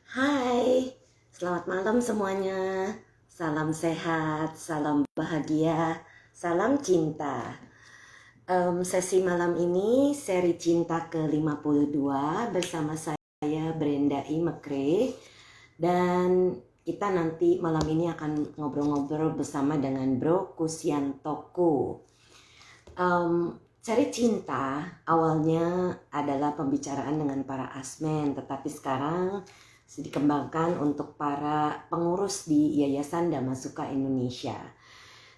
Hai, selamat malam semuanya. Salam sehat, salam bahagia, salam cinta. Sesi malam ini seri cinta ke-52 bersama saya Brenda I. Mekre. Dan kita nanti malam ini akan ngobrol-ngobrol bersama dengan Bro Kusyantoku. Seri cinta awalnya adalah pembicaraan dengan para asmen, tetapi sekarang dikembangkan untuk para pengurus di Yayasan Damasuka Indonesia.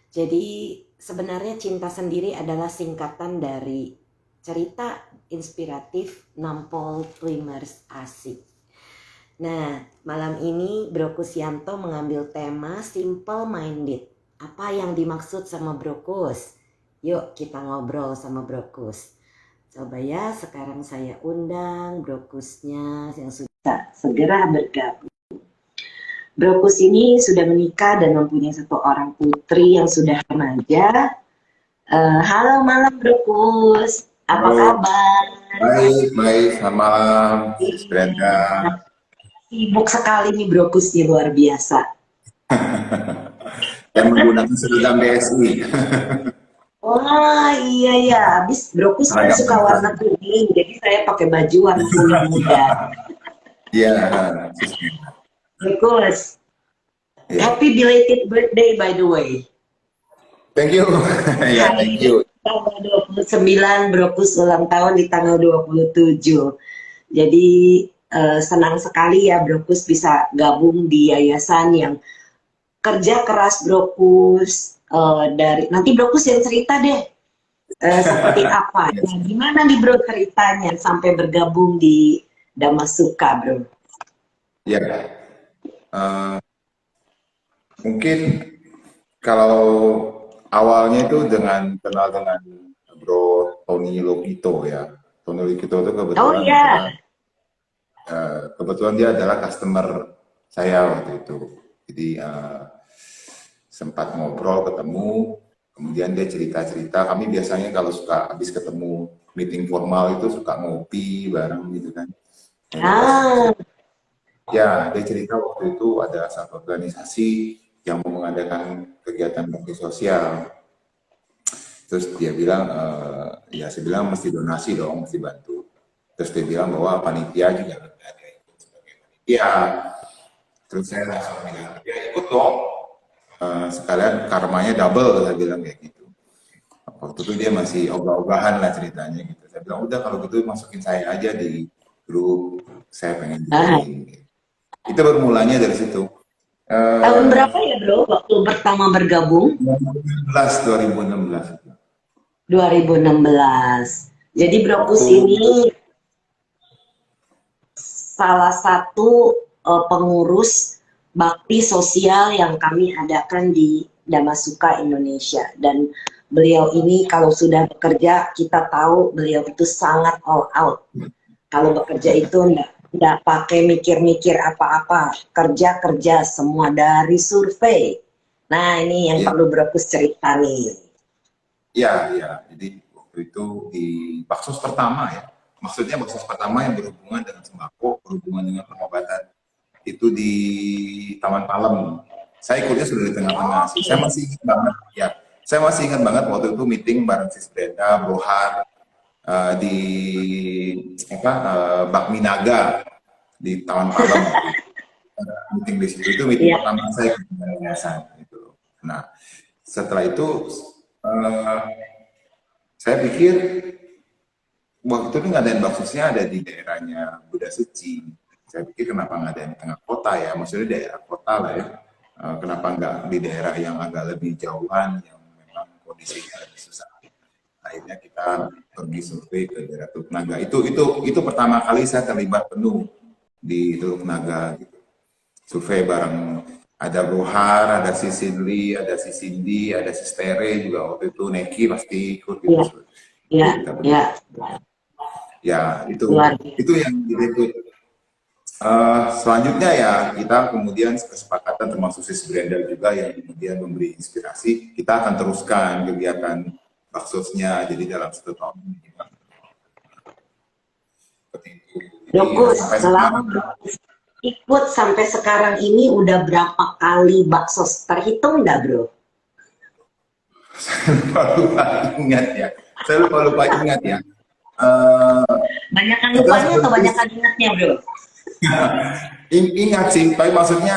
Jadi sebenarnya cinta sendiri adalah singkatan dari cerita inspiratif Nampol Primers Asik. Nah, malam ini Bro Kusyanto mengambil tema Simple Minded. Apa yang dimaksud sama Bro Kus? Yuk kita ngobrol sama Bro Kus. Coba ya, sekarang saya undang Bro Kusnya yang sudah segera bergabung. Bro Kus ini sudah menikah dan mempunyai satu orang putri yang sudah remaja. Halo malam Bro Kus, apa Halo, kabar? baik, selamat malam, Sis Brenda. Sibuk sekali nih Bro Kus, luar biasa. Yang menggunakan seragam BSI. Wah iya ya, habis Bro Kus kan Seragam suka basah. warna kuning, jadi saya pakai baju warna kuning muda. Iya, Sis Brenda. Bro Kus, Iya. happy belated birthday by the way. Thank you. Ya, Hari thank ini you. tanggal 29, Bro Kus ulang tahun di tanggal 27. Jadi senang sekali ya Bro Kus bisa gabung di yayasan yang kerja keras Bro Kus. Dari nanti Bro Kus yang cerita deh seperti apa. Yes. Nah, gimana nih Bro ceritanya sampai bergabung di Damasuka Bro? Ya, eh, mungkin kalau awalnya itu dengan kenal dengan Bro Tony Lukito ya. Tony Lukito itu Oh iya, kebetulan dia adalah customer saya waktu itu. Jadi sempat ngobrol, ketemu, kemudian dia cerita-cerita. Kami biasanya kalau suka habis ketemu meeting formal itu suka ngopi bareng gitu kan. Nah, dia pas ah, ya dia cerita waktu itu ada satu organisasi yang mau mengadakan kegiatan bakti sosial. Terus dia bilang, ya saya bilang mesti donasi dong, mesti bantu. Terus dia bilang bahwa panitia juga ada ikut sebagai panitia. Terus saya langsung bilang, ya ikut dong. Sekalian karmanya double, saya bilang kayak gitu. Waktu itu dia masih ogah-ogahan lah ceritanya gitu. Saya bilang, udah kalau gitu masukin saya aja di grup, saya pengen ah. join. Itu bermulanya dari situ. Tahun Eh, berapa ya Bro waktu pertama bergabung? 2016. 2016. Jadi Bro Kus Waktu ini salah satu pengurus bakti sosial yang kami adakan di Damasuka Indonesia, dan beliau ini kalau sudah bekerja kita tahu beliau itu sangat all out. Kalau bekerja itu enggak pakai mikir-mikir apa-apa, kerja-kerja semua dari survei. Nah ini yang ya, perlu Bro Kus cerita nih. ya. Jadi waktu itu di baksos pertama ya. Maksudnya baksos pertama yang berhubungan dengan sembako, berhubungan dengan pengobatan. Itu di Taman Palem. Saya ikutnya sudah di tengah-tengah sih. Saya Oke. masih ingat banget, ya. Saya masih ingat banget waktu itu meeting bareng Sis Brenda, Brohar, di apa Bakmi Naga di Taman Palem waktu itu. Meeting di situ itu meeting Iya. pertama saya ke yayasan gitu. Nah, setelah itu eh, saya pikir waktu itu ngadain baksosnya ada di daerahnya Buddha Suci. Saya pikir kenapa nggak ada di tengah kota ya, maksudnya daerah kota lah ya. Kenapa nggak di daerah yang agak lebih jauhan, yang memang kondisinya lebih susah. Akhirnya kita pergi survei ke daerah Teluk Naga. Itu pertama kali saya terlibat penuh di Teluk Naga. Gitu. Survei bareng ada Rohar, ada si Cindy, ada si Cindy, ada si Stere juga waktu itu Neki pasti ikut Iya, gitu. iya, Kita iya. berdua. Ya, Luar itu yang direkrut. Selanjutnya ya kita kemudian kesepakatan termasuk Sis Brenda juga yang kemudian memberi inspirasi. Kita akan teruskan kegiatan baksosnya. Jadi dalam 1 tahun ini seperti itu. Jadi Bro Kus, sampai selama sekarang ikut sampai sekarang ini udah berapa kali bakso, terhitung nggak bro? Lupa ingat ya. Saya lupa ingat ya. Eh, Banyakan jelas lupanya atau berarti banyakan ingatnya bro? ingat sih, tapi maksudnya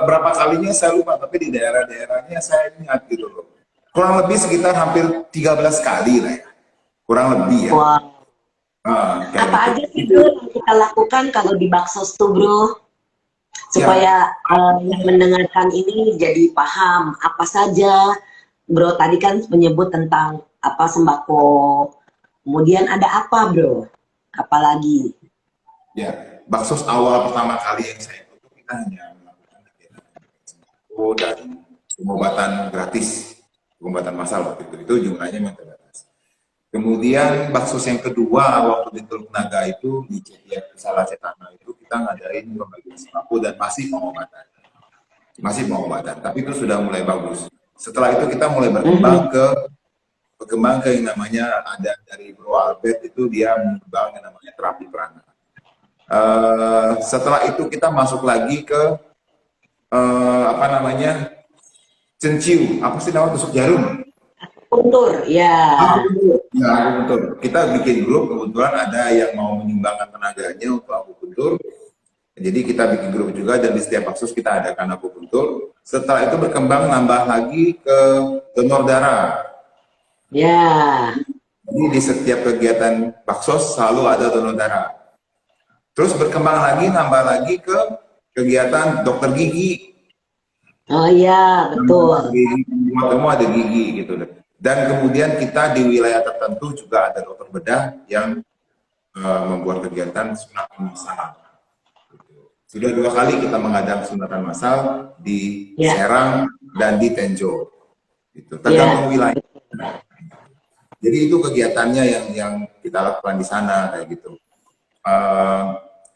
berapa kalinya saya lupa, tapi di daerah-daerahnya saya ingat gitu loh. Kurang lebih sekitar hampir 13 kali lah ya. Kurang lebih ya. Wah, Kayak apa gitu. aja sih Itu bro yang kita lakukan kalau di bakso tuh bro? ya, Supaya yang mendengarkan ini jadi paham apa saja. Bro tadi kan menyebut tentang apa sembako. Kemudian ada apa bro? Apalagi? ya. Bakso awal pertama kali yang saya ikut kita hanya melakukan kegiatan sembako dan pengobatan gratis, pengobatan massal waktu itu. Itu jumlahnya memang terbatas. Kemudian baksos yang kedua waktu di Teluk Naga itu di Cetiak Salah Cetana itu kita ngadain pembagian sembako dan masih pengobatan, tapi itu sudah mulai bagus. Setelah itu kita mulai berkembang ke yang namanya ada dari Bro Albert itu dia mengembang yang namanya terapi prana. Setelah itu kita masuk lagi ke apa namanya cenciu, apa sih nama tusuk jarum? Puntur, ya. Ya, akupuntur. Kita bikin grup, kebetulan ada yang mau menyumbangkan tenaganya untuk akupuntur. Jadi kita bikin grup juga dan di setiap kasus kita adakan akupuntur. Setelah itu berkembang nambah lagi ke donor darah. Ya. Jadi di setiap kegiatan baksos selalu ada donor darah. Terus berkembang lagi, nambah lagi ke kegiatan dokter gigi. Oh iya, betul. Semua ada gigi gitu. Dan kemudian kita di wilayah tertentu juga ada dokter bedah yang membuat kegiatan sunatan massal. Sudah 2 kali kita mengadakan sunatan massal di Ya. Serang dan di Tenjo. Itu Ya. tergantung wilayah. Jadi itu kegiatannya yang kita lakukan di sana kayak gitu.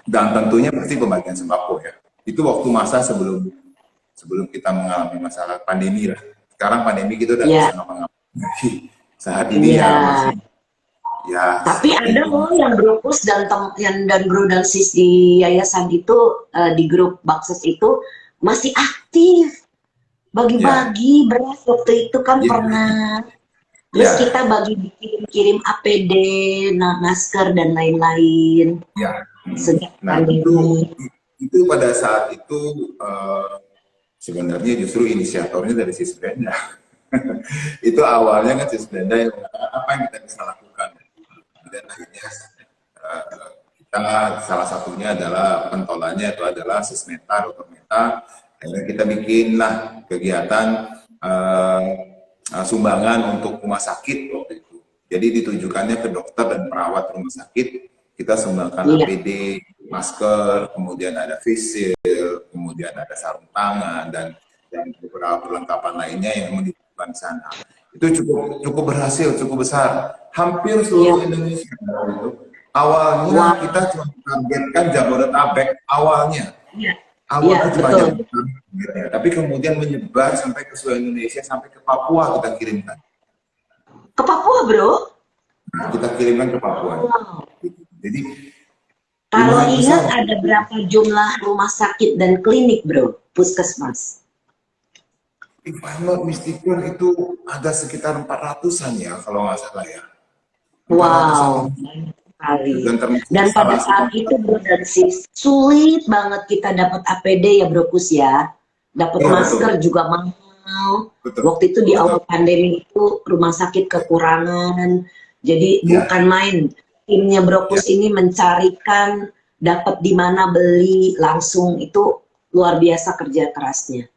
Dan tentunya pasti pembagian sembako ya. Itu waktu masa sebelum kita mengalami masalah pandemi lah. Sekarang pandemi kita udah Ya. bisa ngapa-ngapain. Saat ini ya masih ya Tapi seperti ada itu. loh yang Bropus dan Bro dan Sis di yayasan itu di grup Baksos itu masih aktif Ya, bagi-bagi beras waktu itu kan ya, pernah. Terus ya, kita bagi kirim-kirim APD, masker dan lain-lain ya. sejak Nah pandemi. itu pada saat itu sebenarnya justru inisiatornya dari Sis Brenda. Itu awalnya kan Sis Brenda yang mengatakan apa yang kita bisa lakukan. Dan akhirnya kita salah satunya adalah pentolannya itu adalah Sismeta, Dokter Meta. Akhirnya kita bikinlah kegiatan sumbangan untuk rumah sakit waktu itu. Jadi ditujukannya ke dokter dan perawat rumah sakit. Kita sumbangkan Iya, APD, masker, kemudian ada face shield, kemudian ada sarung tangan dan beberapa perlengkapan lainnya yang dibutuhkan di sana. Itu cukup berhasil, cukup besar. Hampir iya. seluruh Indonesia itu. Awalnya Wah, kita cuma targetkan Jabodetabek awalnya. iya, iya Awalnya cuma betul. Jabodetabek, tapi kemudian menyebar sampai ke seluruh Indonesia, sampai ke Papua kita kirimkan. Ke Papua, Bro? Nah, kita kirimkan ke Papua. Wow. Jadi Kalau lumayan ingat besar. ada berapa jumlah rumah sakit dan klinik, Bro? Puskesmas. If I'm not mistaken itu ada sekitar 400-an ya kalau nggak salah ya. 400-an Wow, banyak sekali. dan termasuk Dan pada salah saat itu, Bro dan Sis, sulit banget kita dapat APD ya, Bro Pus ya. Dapat ya masker betul juga mahal. betul Waktu itu di betul awal pandemi itu rumah sakit kekurangan. Jadi ya bukan main. Timnya Bro ya Pus ini mencarikan dapat di mana beli langsung itu luar biasa kerja kerasnya.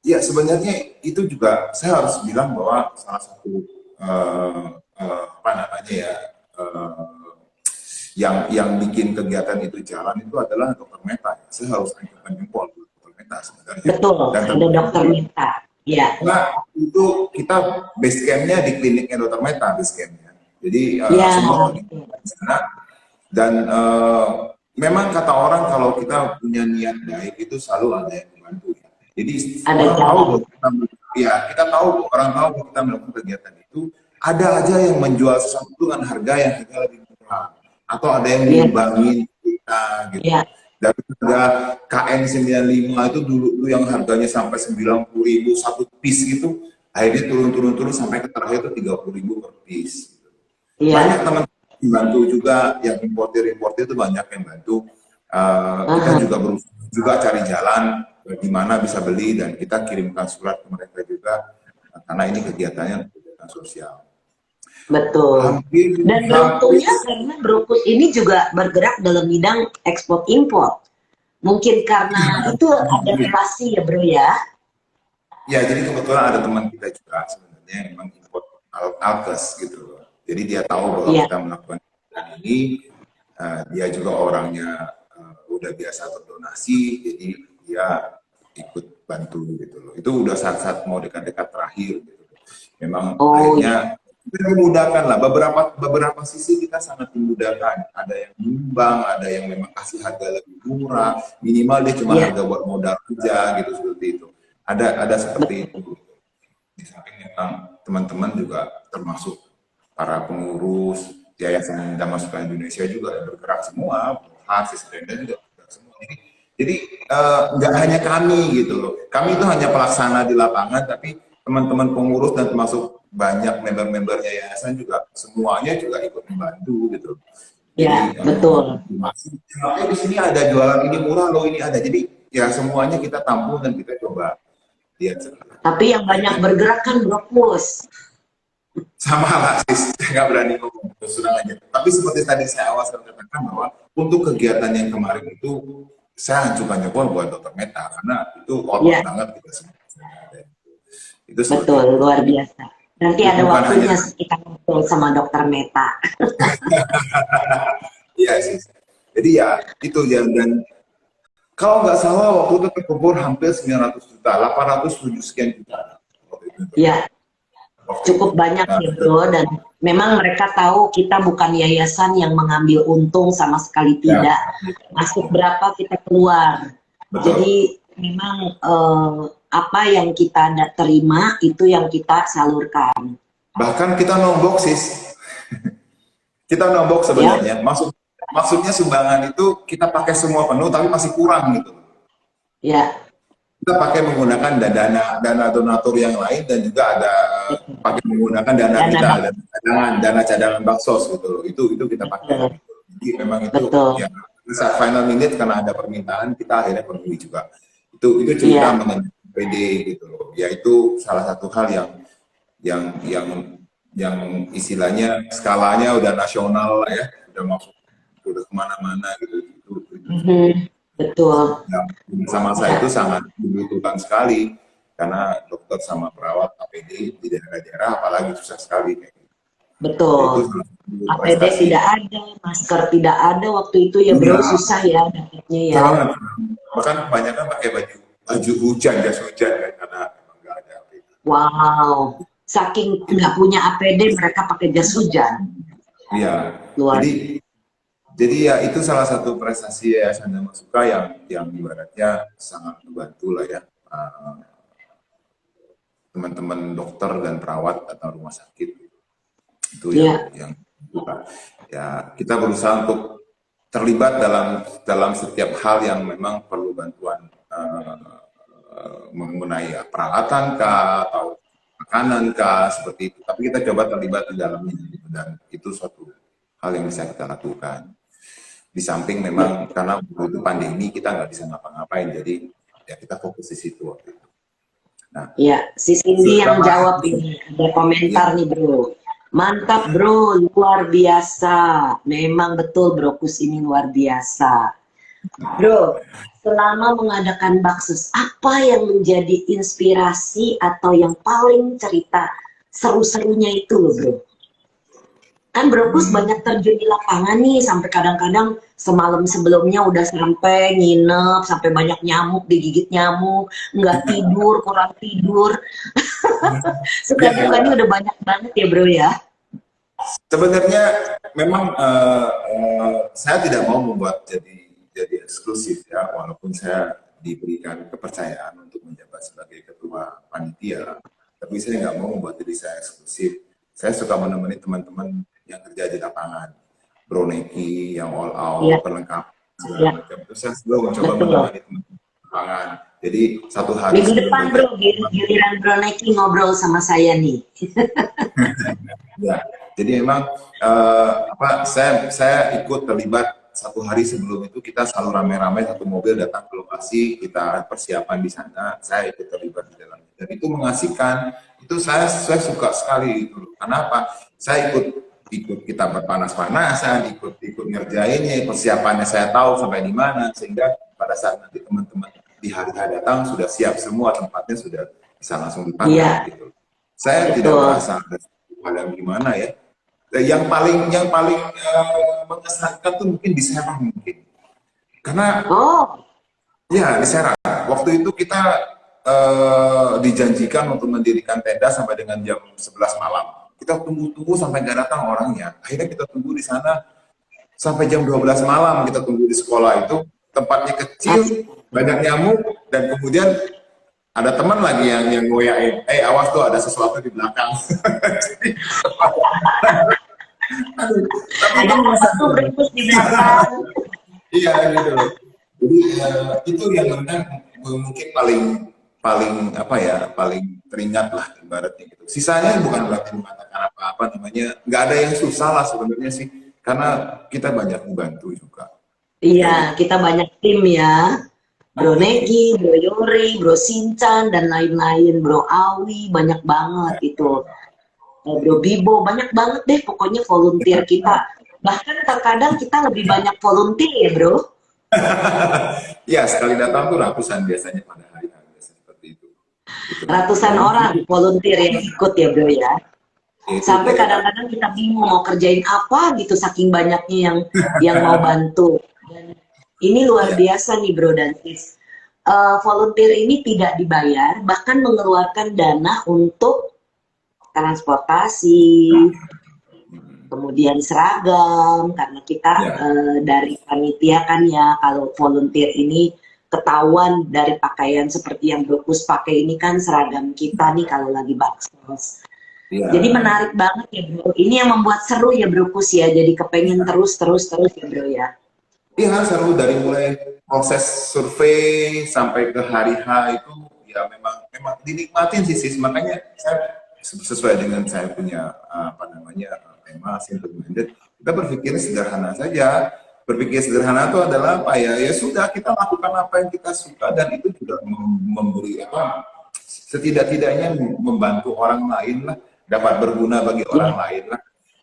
ya sebenarnya itu juga saya harus bilang bahwa salah satu apa namanya ya eh, yang bikin kegiatan itu jalan itu adalah dokter Meta. Saya harus angkatkan jempol buat dokter Meta sebenarnya. Betul, Dan ada dokter minta. Ya, karena itu kita base campnya di kliniknya dokter Meta base campnya. Jadi ya, semua betul. di sana dan memang kata orang kalau kita punya niat baik itu selalu ada yang membantu. Jadi Ada orang tahu jalan. bahwa kita tahu orang tahu bahwa kita melakukan kegiatan itu ada aja yang menjual sesuatu dengan harga yang lebih murah atau ada yang Ya, nyumbangin kita gitu. ya. Dari harga KN95 itu dulu tuh yang harganya sampai 90.000 satu piece gitu, akhirnya turun sampai ke terakhir itu 30.000 per piece. Banyak Iya. teman bantu juga yang importer itu banyak yang bantu. Kita Aha. juga berusaha juga cari jalan gimana bisa beli dan kita kirimkan surat ke mereka juga karena ini kegiatannya kegiatan sosial. Betul. Hampir Dan hampir beruntungnya karena Brokus ini juga bergerak dalam bidang ekspor impor. Mungkin karena itu ada relasi ya bro ya. ya jadi kebetulan ada teman kita juga sebenarnya yang memang import alkes gitu loh. Jadi dia tahu bahwa Iya. kita melakukan ini, dia juga orangnya udah biasa berdonasi, jadi dia ikut bantu gitu loh. Itu udah saat-saat mau dekat-dekat terakhir gitu. Memang Oh iya. akhirnya kita dimudahkan lah. Beberapa sisi kita sangat dimudahkan. Ada yang nyumbang, ada yang memang kasih harga lebih murah, minimal dia cuma Iya. harga buat modal aja gitu seperti itu. Ada seperti Betul. itu. Di samping memang teman-teman juga termasuk para pengurus Yayasan Damasuka Indonesia juga yang bergerak semua, Hasis Brenda juga bergerak semua. Jadi nggak hanya kami gitu loh. Kami itu hanya pelaksana di lapangan, tapi teman-teman pengurus dan termasuk banyak member-member yayasan juga semuanya juga ikut membantu gitu. Iya, Jadi betul. di sini ada jualan ini murah loh ini ada. Jadi ya semuanya kita tampung dan kita coba lihat Tapi yang banyak akhirnya bergerak kan Brokus. sama lah sih, saya nggak berani ngomong terus terang aja. Tapi seperti tadi saya awal katakan bahwa untuk kegiatan yang kemarin itu saya ajukan jempol buat Dokter Meta karena itu otot Iya, banget kita semua. Itu seperti betul, itu. luar biasa. Nanti Jadi ada bukan hanya waktunya kita ngobrol sama Dokter Meta. iya sih. Jadi ya itu ya dan kalau nggak salah waktu itu terkumpul hampir 900 juta, 807 sekian juta waktu itu. Ya, Waktu itu. cukup banyak Nah, ya bro. Dan memang mereka tahu kita bukan yayasan yang mengambil untung sama sekali ya, tidak. Masuk berapa kita keluar. betul. Jadi memang apa yang kita terima itu yang kita salurkan. Bahkan kita nombok sis. Kita nombok Ya, sebenarnya. Maksudnya sumbangan itu kita pakai semua penuh tapi masih kurang gitu. ya, Kita pakai menggunakan dana donatur yang lain dan juga ada pakai menggunakan dana dana kita, bak, dana cadangan baksos gitu loh. Itu kita pakai. betul, Gitu. Jadi memang itu betul. ya saat final minute karena ada permintaan kita akhirnya penuhi juga. Itu cerita Iya, mengenai PD gitu loh. Ya itu salah satu hal yang yang yang istilahnya skalanya udah nasional lah ya, udah masuk udah kemana-mana gitu. Itu mhm, betul. yang sama saya itu sangat dibutuhkan sekali karena dokter sama perawat APD di daerah-daerah apalagi susah sekali kayak gitu. Ya, itu Betul. salah satu APD prestasi. tidak ada, masker tidak ada waktu itu ya Iya, bro, susah ya dapetnya ya. sangat. Bahkan kebanyakan pakai baju hujan, jas hujan kan karena emang nggak ada APD. Wow, saking nggak punya APD mereka pakai jas hujan. Iya, Luar. jadi ya itu salah satu prestasi Yayasan Damasuka yang ibaratnya sangat membantu lah ya teman-teman dokter dan perawat atau rumah sakit itu Ya, yang ya kita berusaha untuk terlibat dalam setiap hal yang memang perlu bantuan mengenai peralatan kah atau makanan kah seperti itu. Tapi kita coba terlibat di dalamnya gitu. Dan itu suatu hal yang bisa kita lakukan. Di samping memang karena waktu itu pandemi kita nggak bisa ngapa-ngapain, jadi ya kita fokus di situ waktu itu. Nah, ya, si Cindy yang selama jawab ini ada ya, komentar nih bro. Mantap bro, luar biasa. Memang betul Brokus ini luar biasa. Bro, selama mengadakan baksos, apa yang menjadi inspirasi atau yang paling cerita seru-serunya itu loh bro? Kan Brokus banyak terjun di lapangan nih, sampai kadang-kadang semalam sebelumnya udah sampai nginep, sampai banyak nyamuk, digigit nyamuk, nggak tidur, kurang tidur. ya, Suka dukanya udah banyak banget ya bro ya. sebenarnya memang saya tidak mau membuat jadi eksklusif ya, walaupun saya diberikan kepercayaan untuk menjabat sebagai ketua panitia, tapi saya nggak mau membuat diri saya eksklusif. Saya suka menemani teman-teman yang kerja di lapangan, Bro Neki yang all Iya, out, pelengkap. segala Ya, macam. Terus saya selalu mencoba betul. menemani teman-teman di lapangan. Jadi satu hari Minggu sebelum depan bro, kegiatan. giliran bro Neki ngobrol sama saya nih. Ya, jadi memang apa saya ikut terlibat satu hari sebelum itu kita selalu rame-rame satu mobil datang ke lokasi kita persiapan di sana saya ikut terlibat di dalamnya dan itu mengasihkan itu saya suka sekali itu kenapa saya ikut kita berpanas-panasan ikut ikut ngerjainnya persiapannya saya tahu sampai di mana sehingga pada saat nanti teman-teman di hari datang sudah siap semua tempatnya sudah bisa langsung dipakai Iya, gitu saya tidak betul. merasa ada hal yang gimana ya. Yang paling mengesankan tuh mungkin di Serang mungkin. Karena Oh, ya di Serang waktu itu kita dijanjikan untuk mendirikan tenda sampai dengan jam 11 malam. Kita tunggu-tunggu sampai nggak datang orangnya. Akhirnya kita tunggu di sana sampai jam 12 malam kita tunggu di sekolah itu. Tempatnya kecil, asik. banyak nyamuk dan kemudian ada teman lagi yang ngoyain, awas tuh ada sesuatu di belakang. Aduh, tapi itu Ada apa tuh mengesankan. berbus di belakang? Iya gitu loh. Jadi itu yang memang mungkin paling paling apa ya paling teringat lah ibaratnya gitu. Sisanya bukan berarti mengatakan apa-apa namanya nggak ada yang susah lah sebenarnya sih karena kita banyak membantu juga. Iya, Kayak gitu. kita banyak tim ya. Bro Neki, Bro Yori, Bro Sinchan, dan lain-lain. Bro Awi, banyak banget itu. Bro Bibo, banyak banget deh pokoknya volunteer kita. Bahkan terkadang kita lebih banyak volunteer ya bro. Ya sekali datang tuh ratusan biasanya pada hari-hari seperti itu. Gitu. Ratusan Dan orang volunteer yang ikut ya bro ya. itu Sampai dari kadang-kadang kita bingung mau kerjain apa gitu saking banyaknya yang mau bantu. Dan ini luar ya, biasa nih bro dan sis. Volunteer ini tidak dibayar, bahkan mengeluarkan dana untuk transportasi, kemudian seragam, karena kita ya, dari panitia kan ya, kalau volunteer ini ketahuan dari pakaian seperti yang Brokus pakai ini kan seragam kita nih kalau lagi baksos. Jadi ya. menarik banget ya bro. Ini yang membuat seru ya Brokus ya. Jadi kepengen terus ya bro ya. Iya seru dari mulai proses survei sampai ke hari H itu ya memang dinikmatin sih sis makanya saya sesuai dengan saya punya apa namanya tema simple minded kita berpikir sederhana saja berpikir sederhana itu adalah apa ya sudah kita lakukan apa yang kita suka dan itu juga memberi apa setidak-tidaknya membantu orang lain lah dapat berguna bagi orang Ya, lain lah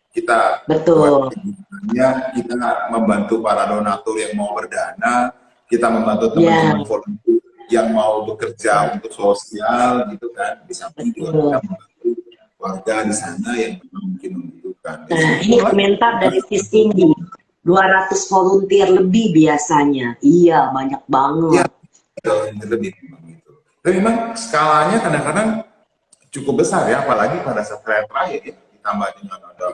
kita buat betul. kegiatannya, kita membantu para donatur yang mau berdana, kita membantu Ya, teman-teman volunteer yang mau bekerja untuk sosial gitu kan. Di samping juga kita betul. membantu warga di sana yang mungkin membutuhkan. Ya Nah, ini simpel lah. komentar dari Sis Cindy. 200 volunteer lebih biasanya. Iya, banyak Ya, banget. lebih memang gitu. Tapi memang skalanya kadang-kadang cukup besar ya, apalagi pada saat terakhir ya, ditambah dengan ada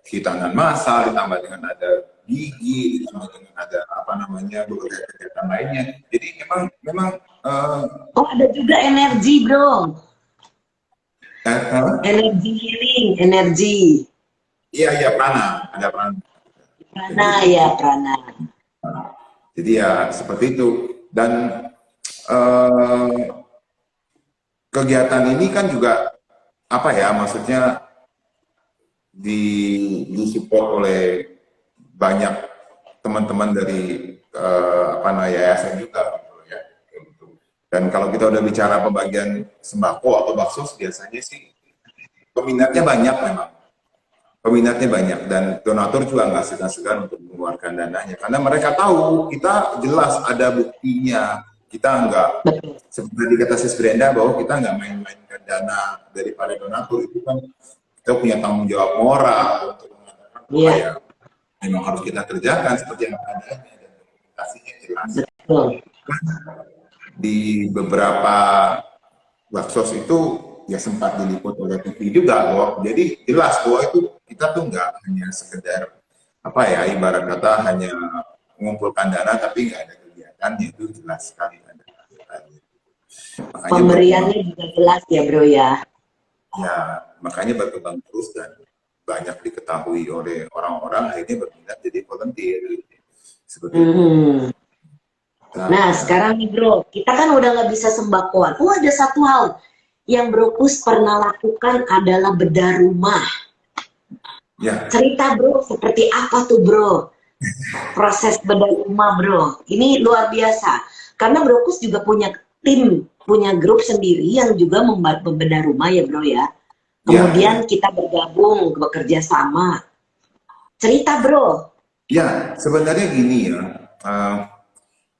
hitanan massal, ditambah dengan ada gigi, ditambah dengan ada apa namanya beberapa kegiatan lainnya. Jadi memang Oh, ada juga energi, bro. apa? Energi healing, energi. Iya prana, ada prana. Prana Jadi ya, prana. jadi ya seperti itu dan eh, kegiatan ini kan juga apa ya maksudnya disupport oleh banyak teman-teman dari apa namanya yayasan juga gitu ya. Dan kalau kita udah bicara pembagian sembako atau baksos biasanya sih peminatnya banyak memang. Peminatnya banyak dan donatur juga nggak segan-segan untuk mengeluarkan dananya karena mereka tahu kita jelas ada buktinya kita nggak Betul. seperti kata Sis Brenda bahwa kita nggak main-mainkan dana daripada donatur itu kan kita punya tanggung jawab moral untuk mengatakan bahwa Iya, ya memang harus kita kerjakan seperti yang adanya dan dokumentasinya jelas. betul. Di beberapa baksos itu ya sempat diliput oleh TV juga bahwa jadi jelas bahwa itu kita tuh nggak hanya sekedar apa ya ibarat kata hanya mengumpulkan dana tapi nggak ada kegiatan itu jelas sekali ada kegiatannya. Makanya berkembang Pemberiannya juga jelas ya, bro ya. ya makanya berkembang terus dan banyak diketahui oleh orang-orang akhirnya berminat jadi volunteer. seperti itu. Mhm. Nah, Nah, ya, sekarang nih bro, kita kan udah nggak bisa sembakoan. Oh, ada satu hal yang Bro Kus pernah lakukan adalah bedah rumah. ya, Cerita bro, seperti apa tuh bro? Proses bedah rumah bro. Ini luar biasa. Karena Bro Kus juga punya tim, punya grup sendiri yang juga membedah rumah ya bro ya. ya, ya. Kemudian kita bergabung, bekerja sama. Cerita bro. Ya, sebenarnya gini ya, eh,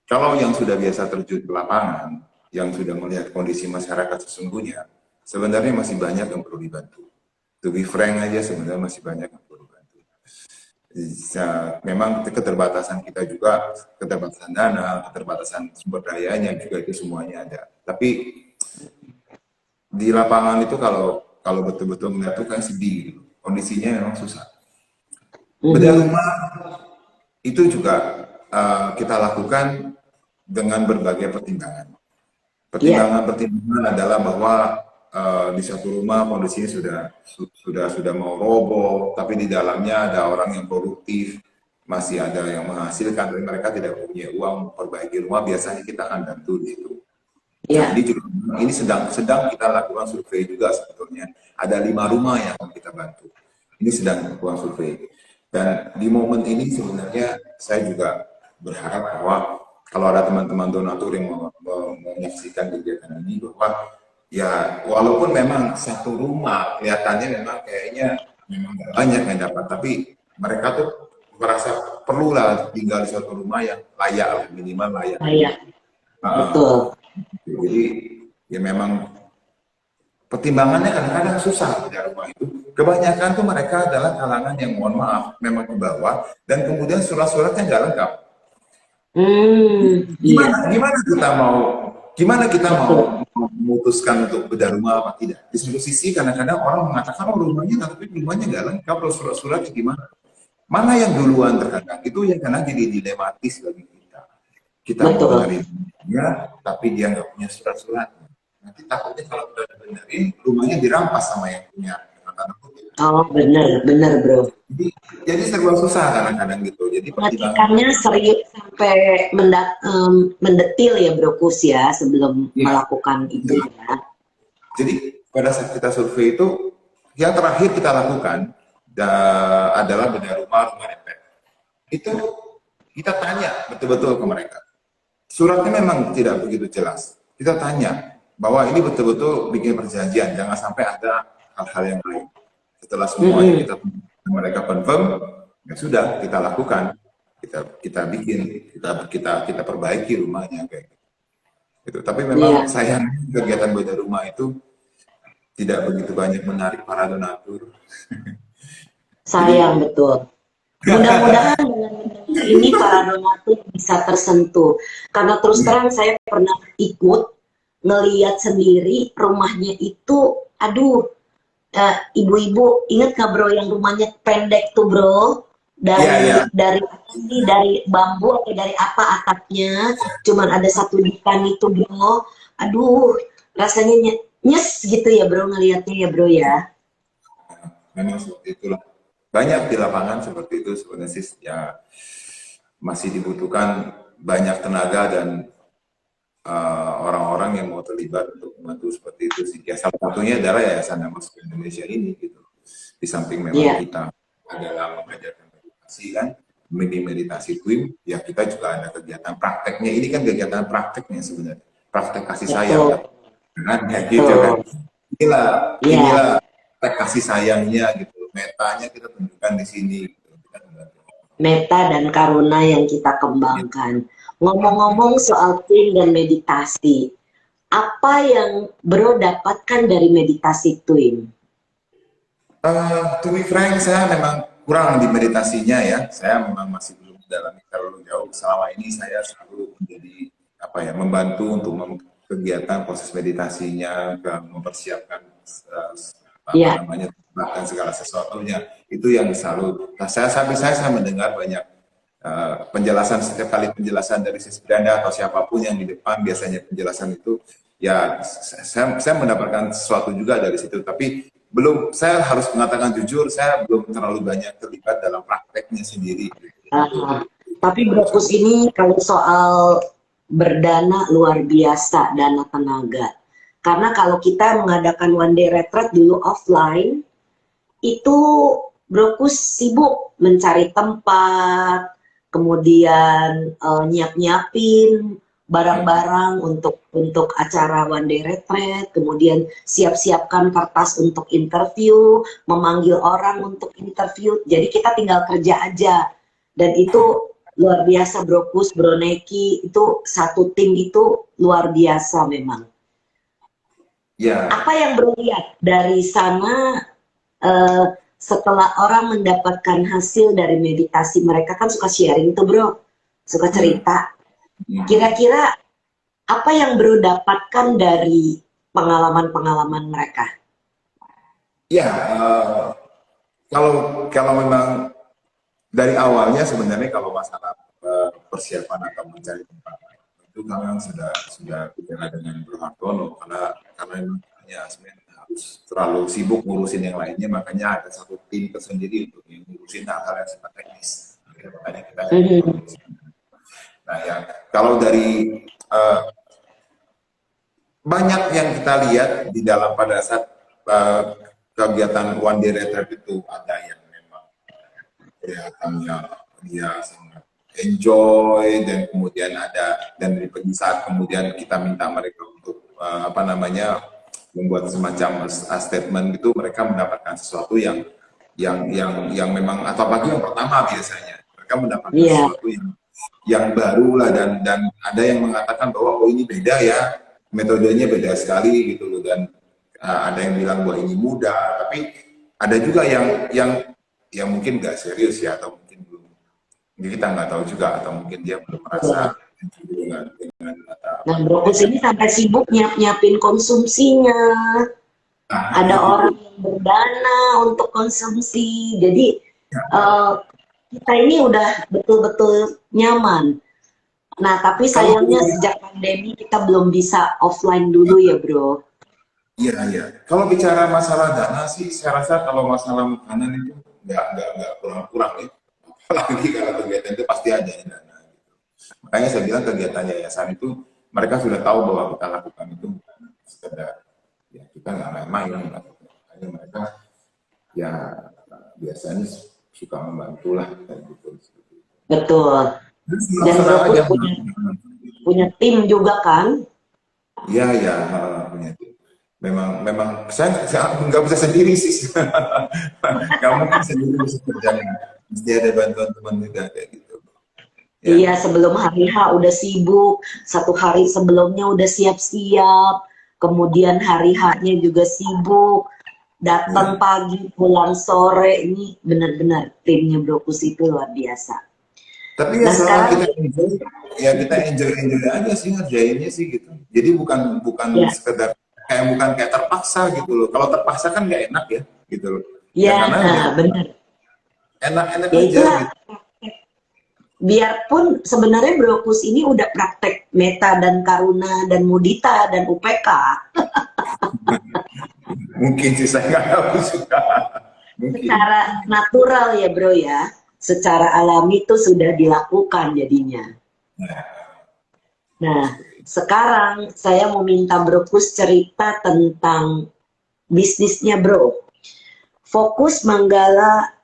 kalau yang sudah biasa terjun ke lapangan, yang sudah melihat kondisi masyarakat sesungguhnya, sebenarnya masih banyak yang perlu dibantu. To be frank aja, sebenarnya masih banyak yang perlu dibantu. Memang keterbatasan kita juga, keterbatasan dana, keterbatasan sumber dayanya juga itu semuanya ada. Tapi di lapangan itu kalau kalau betul-betul melihat tuh kan sedih gitu. Kondisinya memang susah. Bedah Mhm. rumah itu juga kita lakukan dengan berbagai pertimbangan. Iya, Pertimbangan-pertimbangan adalah bahwa di satu rumah kondisinya sudah mau roboh, tapi di dalamnya ada orang yang produktif, masih ada yang menghasilkan, tapi mereka tidak punya uang memperbaiki rumah. Biasanya kita akan bantu di situ. Nah, iya, ini sedang sedang kita lakukan survei juga sebetulnya. Ada 5 rumah yang akan kita bantu. Ini sedang lakukan survei. Dan di momen ini sebenarnya saya juga berharap bahwa kalau ada teman-teman donatur yang menyaksikan kegiatan ini bahwa ya walaupun memang satu rumah kelihatannya memang kayaknya memang nggak banyak yang dapat, tapi mereka tuh merasa perlulah tinggal di satu rumah yang layak lah, minimal layak. iya, Uh, betul. jadi ya memang pertimbangannya kadang-kadang susah di rumah itu. Kebanyakan tuh mereka adalah kalangan yang mohon maaf memang ke bawah dan kemudian surat-suratnya nggak lengkap. Iya, betul. Gimana kita mau memutuskan untuk bedah rumah apa tidak? Di satu sisi kadang-kadang orang mengatakan oh rumahnya tapi rumahnya nggak lengkap, terus surat-suratnya gimana? Mana yang duluan terkadang itu yang kadang jadi dilematis bagi kita. Kita mau Betul. benerin dia, tapi dia nggak punya surat-surat. Nanti takutnya kalau udah benerin, rumahnya dirampas sama yang punya. Dengan tanda kutip. Oh, bener, bener, bro. Jadi, jadi serba susah kadang-kadang gitu. Jadi pertimbangan. Perhatikannya serius sampai mendetil ya, Bro Kus ya, sebelum Ya, melakukan itu ya. jadi pada saat kita survei itu, yang terakhir kita lakukan adalah bedah rumah DP. Itu kita tanya betul-betul ke mereka. Suratnya memang tidak begitu jelas. Kita tanya bahwa ini betul-betul bikin perjanjian, jangan sampai ada hal-hal yang lain. Setelah semuanya Mm-mm. mereka confirm, ya sudah kita lakukan, kita bikin, kita perbaiki rumahnya kayak gitu. Tapi memang Iya, sayang kegiatan bedah rumah itu tidak begitu banyak menarik para donatur. sayang Jadi betul. Mudah-mudahan dengan ini para donatur bisa tersentuh. Karena terus terang saya pernah ikut ngeliat sendiri rumahnya itu, aduh, ibu-ibu inget gak bro yang rumahnya pendek tuh bro, ya dari ya, dari apa sih, dari bambu atau dari apa atapnya, cuman ada satu dipan itu bro. Aduh, rasanya nyes gitu ya bro ngelihatnya ya bro ya. memang seperti itulah. Banyak di lapangan seperti itu sebenarnya sih ya masih dibutuhkan banyak tenaga dan orang-orang yang mau terlibat untuk membantu seperti itu sih. Ya salah satunya adalah Yayasan Damas Indonesia ini gitu. Di samping memang Iya, kita adalah mengajarkan meditasi kan, meditasi twin, ya kita juga ada kegiatan prakteknya. Ini kan kegiatan prakteknya sebenarnya, praktek kasih sayang betul, kan, kayak gitu kan. betul. Inilah Iya, inilah praktek kasih sayangnya gitu. Metanya kita tunjukkan di sini. Gitu. Kita meta dan karuna yang kita kembangkan. Ngomong-ngomong soal twin dan meditasi, apa yang bro dapatkan dari meditasi twin? To be frank, saya memang kurang di meditasinya ya. Saya memang masih belum mendalami terlalu jauh. Selama ini saya selalu menjadi apa ya, membantu untuk kegiatan proses meditasinya, mempersiapkan apa Iya, namanya, bahkan segala sesuatunya. Itu yang selalu. Nah, saya mendengar banyak penjelasan setiap kali penjelasan dari Sis Branda atau siapapun yang di depan biasanya penjelasan itu ya saya mendapatkan sesuatu juga dari situ tapi belum saya harus mengatakan jujur saya belum terlalu banyak terlibat dalam prakteknya sendiri uh, Tapi Brokus ini kalau soal berdana luar biasa, dana tenaga. Karena kalau kita mengadakan one day retreat dulu offline, itu Brokus sibuk mencari tempat, kemudian nyiap-nyiapin barang-barang untuk acara one day retreat, kemudian siap-siapkan kertas untuk interview, memanggil orang untuk interview. Jadi kita tinggal kerja aja. Dan itu luar biasa Brokus, Bro Neki, itu satu tim itu luar biasa memang. Ya, Apa yang Bro lihat dari sana setelah orang mendapatkan hasil dari meditasi, mereka kan suka sharing tuh Bro, suka cerita. Kira-kira apa yang Bro dapatkan dari pengalaman-pengalaman mereka? ya, kalau memang dari awalnya sebenarnya kalau masalah persiapan atau mencari tempat itu memang sudah bicara dengan Bro Hartono karena memang ya sebenarnya harus terlalu sibuk ngurusin yang lainnya, makanya ada satu tim tersendiri untuk ngurusin hal-hal yang sifatnya teknis. Makanya kita nah ya, kalau dari banyak yang kita lihat di dalam pada saat kegiatan one day retreat itu, ada yang memang kelihatannya dia sangat enjoy, dan kemudian dan di saat kemudian kita minta mereka untuk membuat semacam statement gitu, mereka mendapatkan sesuatu yang memang, atau apalagi yang pertama biasanya mereka mendapatkan sesuatu yang baru lah, dan ada yang mengatakan bahwa oh ini beda ya, metodenya beda sekali gitu loh, dan ada yang bilang bahwa ini mudah, tapi ada juga yang mungkin nggak serius ya, atau mungkin belum, kita nggak tahu juga, atau mungkin dia belum merasa dengan Nah, Brokus ini sampai sibuk nyiapin konsumsinya. Ada orang yang berdana untuk konsumsi. Jadi kita ini udah betul-betul nyaman. Nah, tapi sayangnya sejak pandemi kita belum bisa offline dulu ya, Bro. Iya. Kalau bicara masalah dana sih, saya rasa kalau masalah makanan itu nggak kurang-kurang ya. Apalagi kalau kegiatan itu pasti ada dana. Makanya saya bilang kegiatan yayasan itu mereka sudah tahu bahwa kita lakukan itu bukan sekedar ya kita nggak main-main, makanya mereka ya biasanya suka membantu lah kayak gitu. Betul. Dan Brokus punya tim juga kan? Iya, punya tim. Memang saya nggak bisa sendiri sih. Nggak mungkin sendiri bisa kerjanya. Mesti ada bantuan teman juga kayak gitu. Ya. Iya, sebelum hari H udah sibuk, satu hari sebelumnya udah siap-siap, kemudian hari H-nya juga sibuk, datang pagi, pulang sore, ini benar-benar timnya Brokus itu luar biasa. Tapi ya selama kita enjoy, ya kita enjoy aja sih ngerjainnya sih gitu. Jadi bukan sekedar bukan kayak terpaksa gitu loh. Kalau terpaksa kan nggak enak ya gitu loh. Iya, benar. Enak-enak ya aja itulah, gitu. Biarpun sebenarnya Brokus ini udah praktek meta dan karuna dan mudita dan UPK. Mungkin sih saya nggak tahu juga. Secara natural ya Bro ya, secara alami itu sudah dilakukan jadinya. Nah, sekarang saya mau minta Brokus cerita tentang bisnisnya Bro. Fokus Manggala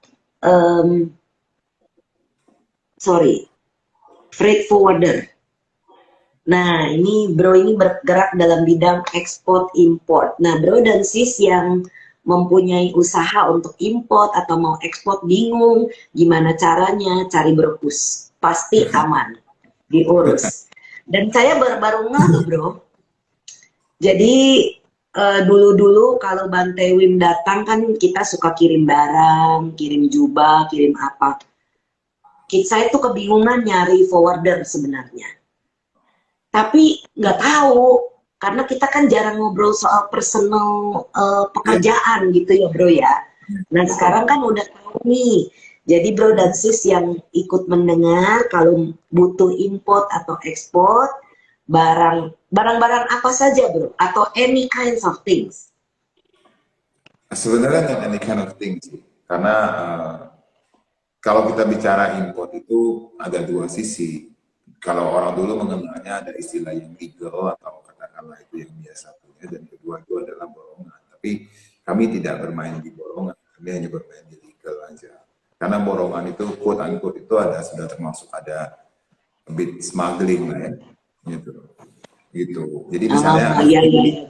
freight forwarder. Nah, ini Bro ini bergerak dalam bidang ekspor import. Nah, Bro dan Sis yang mempunyai usaha untuk import atau mau ekspor bingung gimana caranya, cari Brokus. Pasti aman, diurus. Dan saya baru ngeh Bro. Jadi dulu-dulu kalau Bante Wim datang kan kita suka kirim barang, kirim jubah, kirim apa. Saya tuh kebingungan nyari forwarder sebenarnya. Tapi nggak tahu, karena kita kan jarang ngobrol soal personal pekerjaan gitu ya Bro ya. Nah sekarang kan udah tahu nih. Jadi Bro dan Sis yang ikut mendengar kalau butuh import atau ekspor, barang-barang apa saja Bro? Atau any kinds of things? Sebenarnya not any kind of things sih. Karena kalau kita bicara import itu ada dua sisi. Kalau orang dulu mengenalnya ada istilah yang legal atau katakanlah itu yang biasa punya, dan kedua itu adalah borongan. Tapi kami tidak bermain di borongan, kami hanya bermain di legal aja. Karena borongan itu quote unquote itu ada sudah termasuk ada a bit smuggling lah ya, gitu. Gitu. Jadi misalnya Iya,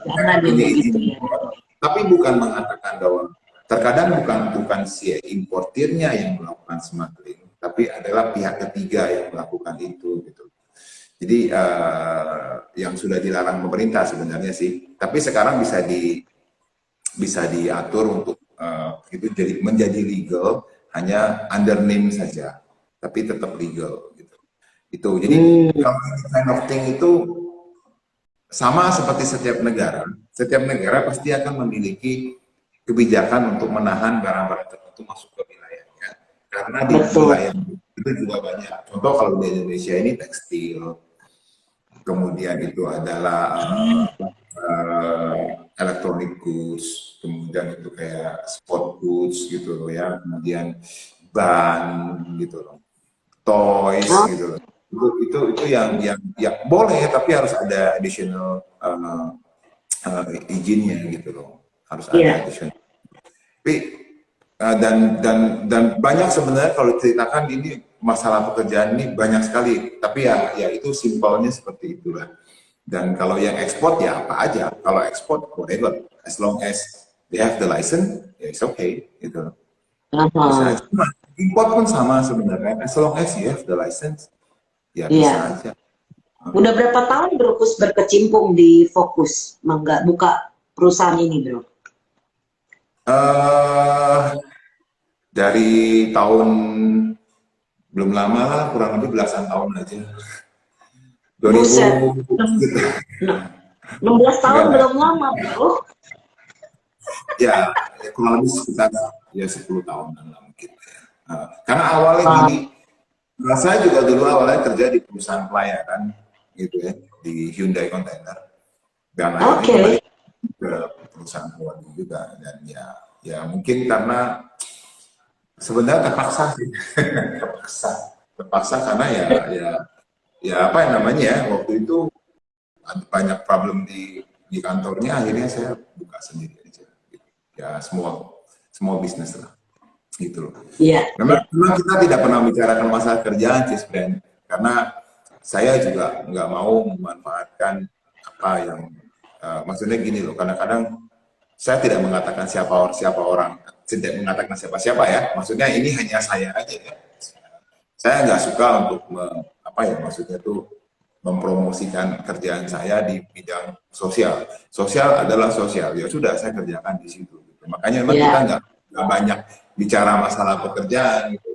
jangan yang ini begitu ya. import, tapi bukan mengatakan bahwa terkadang bukan si importirnya yang melakukan smuggling, tapi adalah pihak ketiga yang melakukan itu gitu. Jadi yang sudah dilarang pemerintah sebenarnya sih, tapi sekarang bisa diatur untuk itu menjadi legal hanya under name saja, tapi tetap legal gitu. Itu. Jadi kalau ini kind of thing itu sama seperti setiap negara pasti akan memiliki kebijakan untuk menahan barang-barang tertentu masuk ke wilayahnya. Karena di wilayah itu juga banyak. Contoh kalau di Indonesia ini tekstil, kemudian itu adalah electronic goods, kemudian itu kayak sport goods gitu loh ya, kemudian ban gitu loh, toys gitu loh. Itu yang boleh, tapi harus ada additional izinnya gitu loh, harus ada additional. Tapi dan banyak sebenarnya kalau ceritakan ini masalah pekerjaan ini banyak sekali, tapi ya itu simpelnya seperti itulah. Dan kalau yang ekspor ya apa aja, kalau ekspor whatever, as long as they have the license, ya it's okay gitu. Bisa aja. Import pun sama sebenarnya, as long as you have the license, ya bisa aja. Udah berapa tahun Bro Kus berkecimpung di Fokus buka perusahaan ini, Bro? Dari tahun belum lama lah, kurang lebih belasan tahun aja. 2000 16 tahun belum lama, Bro. Ya, kurang lebih sekitar ya 10 tahunan lah mungkin. Karena awalnya gini, saya juga dulu awalnya kerja di perusahaan pelayaran gitu ya, di Hyundai Container. Dan akhirnya ke perusahaan Huawei juga, dan ya mungkin karena sebenarnya terpaksa sih, terpaksa karena ya apa yang namanya ya, waktu itu banyak problem di kantornya, akhirnya saya buka sendiri aja gitu. Ya semua bisnis lah gitu loh. Memang kita tidak pernah bicarakan masalah kerjaan sih sebenarnya, karena saya juga nggak mau memanfaatkan apa yang maksudnya gini loh, kadang-kadang saya tidak mengatakan siapa orang, tidak mengatakan siapa-siapa ya, maksudnya ini hanya saya aja ya. Saya nggak suka untuk maksudnya tuh mempromosikan kerjaan saya di bidang sosial. Sosial adalah sosial, ya sudah saya kerjakan di situ. Gitu. Makanya memang kita nggak banyak bicara masalah pekerjaan. Gitu.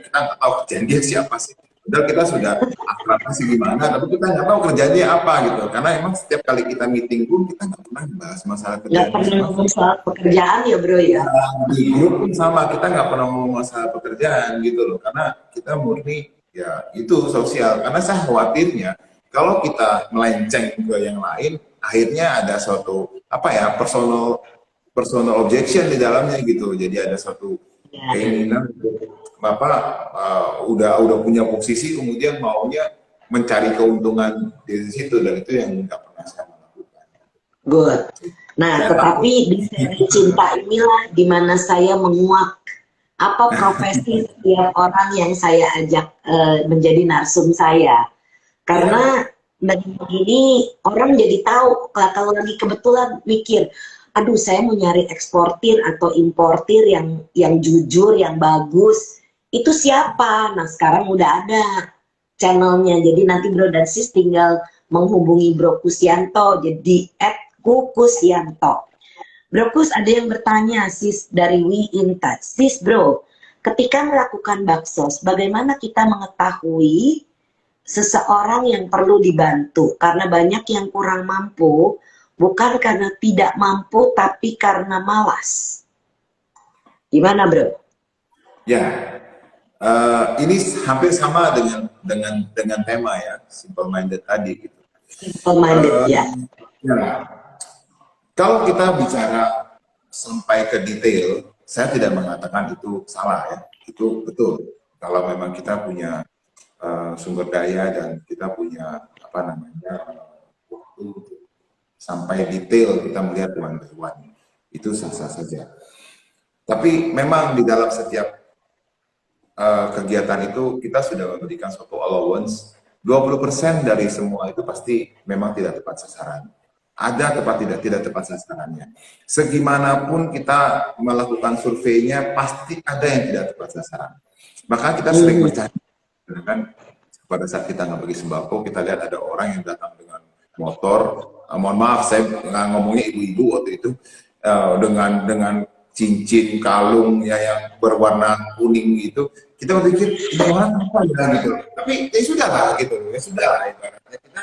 Kita nggak tahu kerjaan dia siapa sih. Padahal kita sudah akrab sih gimana, tapi kita nggak tahu kerjaannya apa gitu. Karena emang setiap kali kita meeting pun kita nggak pernah bahas masalah kerjaan. Nggak pernah ngomong soal pekerjaan ya Bro ya. Di grup pun sama, kita nggak pernah ngomong masalah pekerjaan gitu loh. Karena kita murni ya itu sosial. Karena saya khawatirnya kalau kita melenceng ke yang lain, akhirnya ada suatu personal objection di dalamnya gitu. Jadi ada suatu keinginan Bapak udah punya posisi, kemudian maunya mencari keuntungan di situ, dan itu yang nggak pernah saya lakukan. Good. Nah, tetapi di seri cinta inilah dimana saya menguak apa profesi setiap orang yang saya ajak menjadi narsum saya. Karena dari begini orang jadi tahu kalau lagi kebetulan mikir, aduh saya mau nyari eksportir atau importir yang jujur, yang bagus, itu siapa? Nah sekarang udah ada channelnya, jadi nanti Bro dan Sis tinggal menghubungi Bro Kusyanto, jadi @Kukusyanto. Bro Kus, ada yang bertanya Sis dari We In Touch. Sis Bro, ketika melakukan baksos, bagaimana kita mengetahui seseorang yang perlu dibantu? Karena banyak yang kurang mampu, bukan karena tidak mampu, tapi karena malas. Gimana Bro? Ya, ini hampir sama dengan tema ya, simple minded tadi gitu. Simple minded ya. Kalau kita bicara sampai ke detail, saya tidak mengatakan itu salah ya, itu betul. kalau memang kita punya sumber daya dan kita punya apa namanya waktu sampai detail kita melihat one by one, itu sah-sah saja. Tapi memang di dalam setiap kegiatan itu kita sudah memberikan suatu allowance. 20% dari semua itu pasti memang tidak tepat sasaran. Ada tepat tidak tepat sasarannya. Segimanapun kita melakukan surveinya, pasti ada yang tidak tepat sasaran. Maka kita sering bercanda, kan? Pada saat kita nggak bagi sembako, kita lihat ada orang yang datang dengan motor. Mohon maaf, saya nggak ngomongnya ibu-ibu waktu itu, dengan cincin kalung ya yang berwarna kuning gitu. Kita berpikir ini orang apa ya gitu. Tapi ya sudah lah gitu, ya sudah lah, ibaratnya kita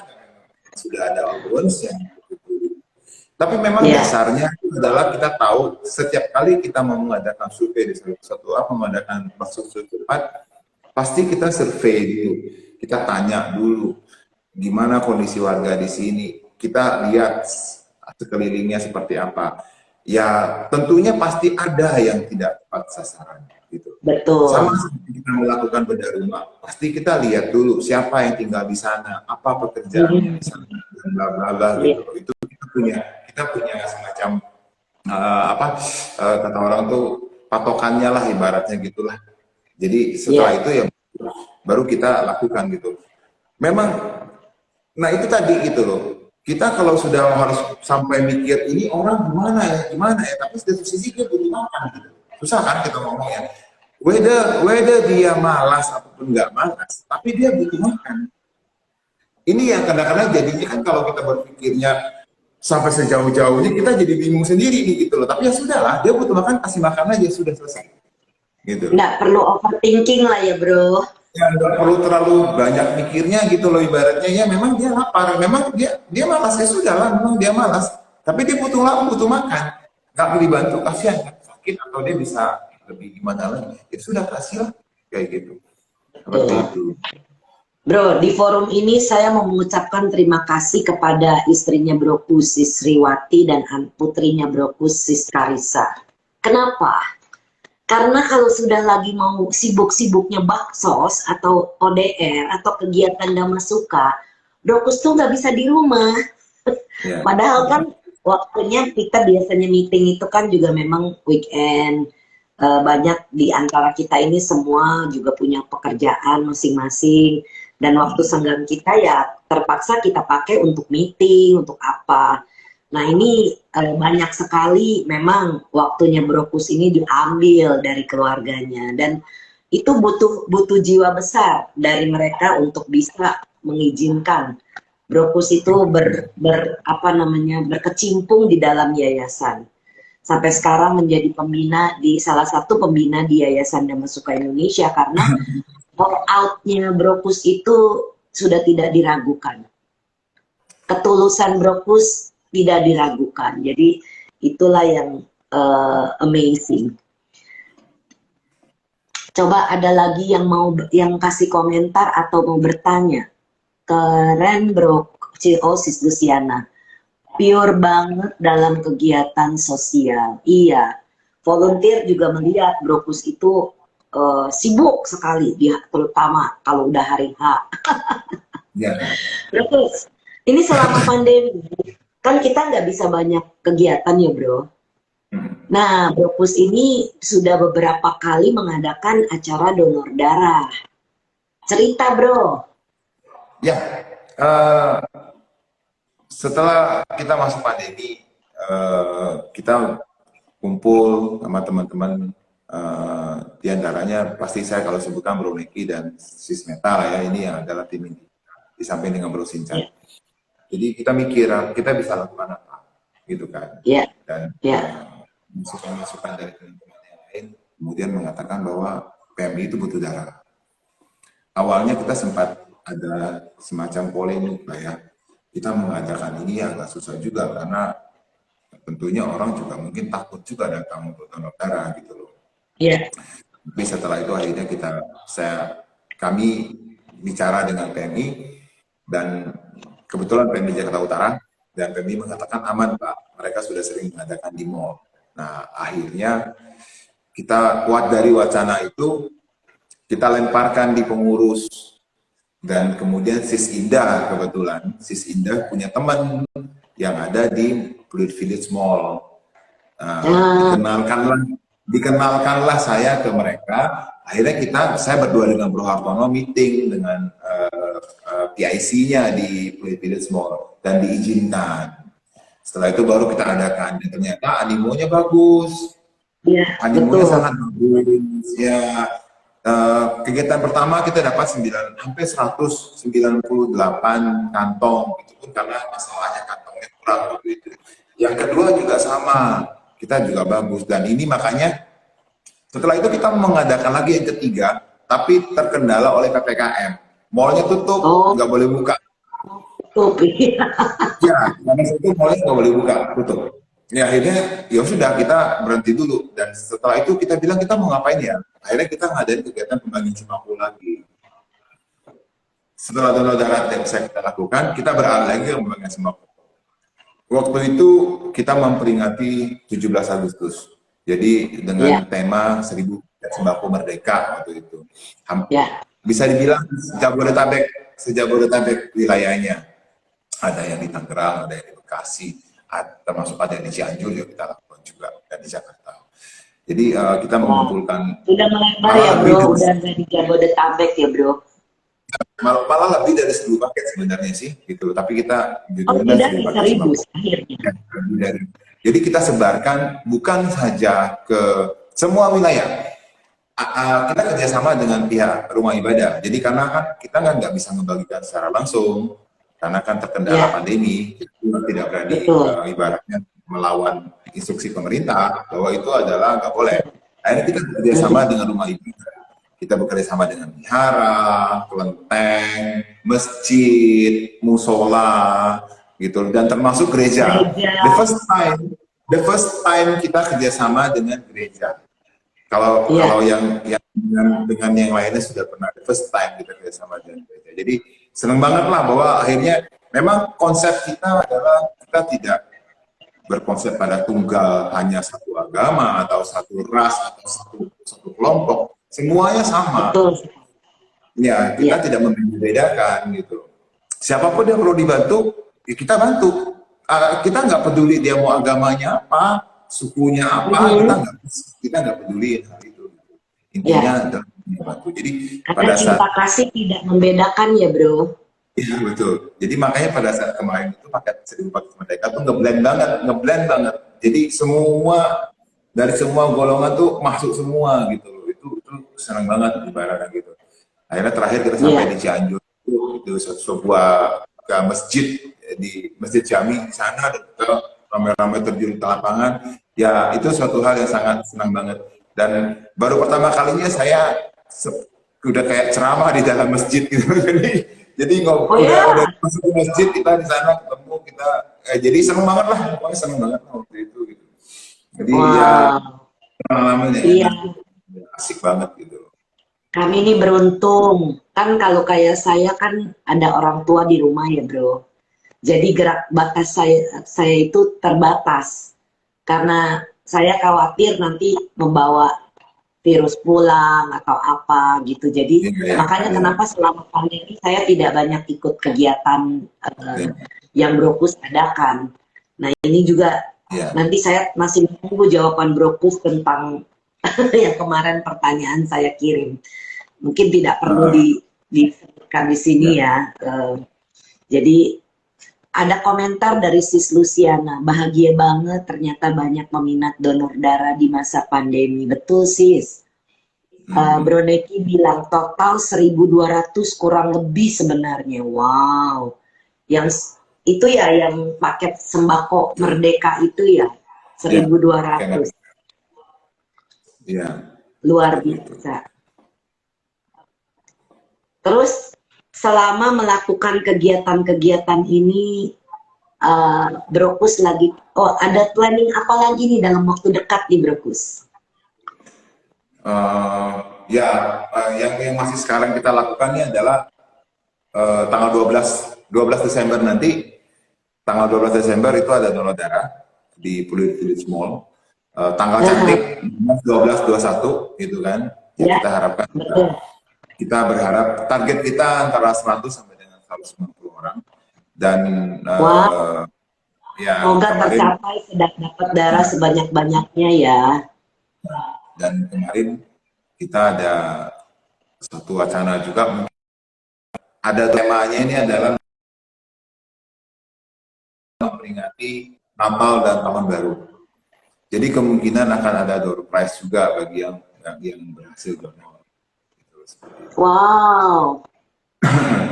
sudah ada allowance yang. Tapi memang dasarnya adalah kita tahu setiap kali kita mau mengadakan survei di satu mengadakan maksud cepat, pasti kita survei dulu, kita tanya dulu gimana kondisi warga di sini, kita lihat sekelilingnya seperti apa. Ya tentunya pasti ada yang tidak tepat sasaran gitu. Betul. Sama seperti kita melakukan bedah rumah, pasti kita lihat dulu siapa yang tinggal di sana, apa pekerjaan di sana, dan bla bla bla gitu. Itu kita punya semacam kata orang tuh patokannya lah, ibaratnya gitulah. Jadi setelah itu ya baru kita lakukan gitu. Memang, nah itu tadi gitu loh. Kita kalau sudah harus sampai mikir ini orang gimana ya, tapi di satu sisi dia butuh makan gitu. Susah kan kita ngomongnya. Whether dia malas ataupun nggak malas, tapi dia butuh makan. Ini yang kadang-kadang jadinya kan kalau kita berpikirnya sampai sejauh-jauhnya kita jadi bingung sendiri nih gitu loh. Tapi ya sudahlah, dia butuh makan, kasih makan aja, sudah selesai. Gitu. Nggak perlu overthinking lah ya bro. Ya nggak perlu terlalu banyak mikirnya gitu loh, ibaratnya ya memang dia lapar, memang dia malas, ya sudah lah, memang dia malas. Tapi dia butuh makan, nggak dibantu, kasihan kan, sakit atau dia bisa lebih gimana lagi, ya sudah kasih lah kayak gitu. Seperti itu. Bro, di forum ini saya mau mengucapkan terima kasih kepada istrinya Bro Sis Sriwati dan putrinya Bro Sis Karissa. Kenapa? Karena kalau sudah lagi mau sibuk-sibuknya baksos atau ODR atau kegiatan Damasuka, Bro Kus tuh nggak bisa di rumah. Padahal kan waktunya kita biasanya meeting itu kan juga memang weekend. Banyak di antara kita ini semua juga punya pekerjaan masing-masing. Dan waktu senggang kita ya terpaksa kita pakai untuk meeting, untuk apa. Nah ini banyak sekali memang waktunya Bro Kus ini diambil dari keluarganya. Dan itu butuh jiwa besar dari mereka untuk bisa mengizinkan Bro Kus itu berkecimpung di dalam yayasan. Sampai sekarang menjadi pembina salah satu pembina di Yayasan Damasuka Indonesia karena all out-nya Bro Kus itu sudah tidak diragukan. Ketulusan Bro Kus tidak diragukan. Jadi itulah yang amazing. Coba ada lagi yang yang kasih komentar atau mau bertanya. Keren Bro Sis Luciana. Pure banget dalam kegiatan sosial. Iya. Volunteer juga melihat Bro Kus itu sibuk sekali, dia terutama kalau udah hari H. Bro Kus, ini selama pandemi kan kita nggak bisa banyak kegiatan ya bro. Nah Bro Kus ini sudah beberapa kali mengadakan acara donor darah. Cerita bro. Ya, setelah kita masuk pandemi, kita kumpul sama teman-teman, di antaranya pasti saya kalau sebutkan Bro Neki dan Sis Meta ya, ini yang adalah tim ini, di samping dengan Bro Sincan. Jadi kita mikir kita bisa lakukan apa, gitu kan? Dan masukan-masukan dari teman-teman yang lain, kemudian mengatakan bahwa PMI itu butuh darah. Awalnya kita sempat ada semacam polemik lah ya. Kita mengadakan ini agak susah juga karena tentunya orang juga mungkin takut juga datang untuk donor darah gitu loh. Tapi setelah itu akhirnya kami bicara dengan PMI dan kebetulan PMI Jakarta Utara dan PMI mengatakan aman Pak, mereka sudah sering mengadakan di mall. Nah akhirnya kita kuat dari wacana itu, kita lemparkan di pengurus, dan kemudian Sis Indah, kebetulan Sis Indah punya teman yang ada di Pluit Village Mall. Dikenalkanlah saya ke mereka. Akhirnya saya berdua dengan Bro Hartono meeting dengan PIC-nya di Pluit Village Mall dan diizinkan. Setelah itu baru kita adakan, dan ternyata animonya bagus. Iya, Animonya betul. sangat bagus. Ya, kegiatan pertama kita dapat hampir 198 kantong, itu pun karena masalahnya kantongnya kurang waktu itu. Yang kedua juga sama, kita juga bagus, dan ini makanya setelah itu kita mengadakan lagi yang ketiga, tapi terkendala oleh PPKM. Mallnya tutup, Oh, nggak boleh buka. tutup. Iya. Ya, karena itu mallnya nggak boleh buka, tutup. Ya akhirnya ya sudah kita berhenti dulu, dan setelah itu kita bilang kita mau ngapain ya. Akhirnya kita ngadain kegiatan pembagian sembako lagi. Setelah donor darah yang bisa kita lakukan, kita beralih lagi ke pembagian sembako. Waktu itu kita memperingati 17 Agustus. Jadi dengan Iya, tema 1000 sembako merdeka waktu itu. iya. Bisa dibilang sejabodetabek wilayahnya. Ada yang di Tangerang, ada yang di Bekasi, termasuk ada yang di Cianjur yang kita lakukan juga, dan di Jakarta. Jadi kita Wah, mengumpulkan udah melebar malah ya lebih bro, dari udah dari Jabodetabek ya bro. malah lebih dari 1000 paket sebenarnya sih, gitu. Tapi kita Oh judulnya tidak 1000 di paket seribu sembako. akhirnya. Ya, lebih dari. Jadi kita sebarkan bukan saja ke semua wilayah. Kita kerjasama dengan pihak rumah ibadah. Jadi karena kan kita nggak bisa membagikan secara langsung, karena kan terkendala Ya, pandemi, kita tidak berani betul. ibaratnya melawan instruksi pemerintah bahwa itu adalah nggak boleh. Akhirnya kita Mhm. bekerjasama dengan rumah ibadah. Kita bekerjasama dengan wihara, kelenteng, masjid, musola, gitu, dan termasuk gereja. Gereja. The first time kita kerjasama dengan gereja. Kalau Iya, yang dengan yang lainnya sudah pernah, the first time kita kerjasama dengan gereja. Jadi senang banget lah bahwa akhirnya memang konsep kita adalah kita tidak berkonsep pada tunggal hanya satu agama atau satu ras atau satu kelompok. Semuanya sama. betul. Ya, kita Iya. tidak membedakan gitu. Siapapun yang perlu dibantu, ya kita bantu. Kita nggak peduli dia mau agamanya apa, sukunya apa, Mhm. kita nggak peduli hal itu. Intinya Ya, adalah membantu. Jadi karena pada saat cinta kasih tidak membedakan ya bro. iya betul. Jadi makanya pada saat kemarin itu paket 1000 paket merdeka tuh ngeblend banget. Jadi dari semua golongan tuh masuk semua gitu loh. Itu senang banget ibaratnya gitu. Akhirnya terakhir kita sampai di Iya. Cianjur, itu sebuah ke masjid, di Masjid Jami di sana, dan kita ramai-ramai terjun ke lapangan. Ya itu suatu hal yang sangat senang banget. Dan baru pertama kalinya saya udah kayak ceramah di dalam masjid gitu. Jadi Oh udah ya. masuk ke masjid, kita di sana ketemu kita, jadi seneng banget lah, pokoknya seneng banget lah waktu itu gitu. Jadi ya Wow. pengalaman yang Iya. enak, asik banget gitu. Kami ini beruntung. Kan kalau kayak saya kan ada orang tua di rumah ya bro. Jadi gerak batas saya itu terbatas. Karena saya khawatir nanti membawa virus pulang atau apa gitu. Jadi Iya, ya, makanya ya, kenapa selama pandemi saya tidak banyak ikut kegiatan yang Brokus adakan. Nah ini juga ya, nanti saya masih menunggu jawaban Brokus tentang yang kemarin pertanyaan saya kirim. Mungkin tidak perlu disebutkan di sini ya. ya. Jadi ada komentar dari Sis Luciana, bahagia banget ternyata banyak peminat donor darah di masa pandemi. Betul Sis. Bro Neki bilang total 1.200 kurang lebih sebenarnya. Wow. Yang itu ya yang paket sembako Betul. merdeka itu ya Ya, 1.200. ya, Luar seperti itu. biasa. Terus selama melakukan kegiatan-kegiatan ini Brokus lagi, ada planning apa lagi nih dalam waktu dekat nih Brokus? Ya, yang masih sekarang kita lakukan ini adalah tanggal 12 Desember nanti. Tanggal 12 Desember itu ada donor darah di Pluit Village Mall. Tanggal cantik 12-21 gitu kan. Ya Ya, kita harapkan betul. kita berharap target kita antara 100 sampai dengan 190 orang. Dan Wah, ya semoga kemarin tercapai sudah dapat darah sebanyak-banyaknya ya. kemarin kita ada satu wacana juga, ada temanya ini adalah memperingati Natal dan Tahun Baru. Jadi kemungkinan akan ada door prize juga bagi yang berhasil donor. Wow.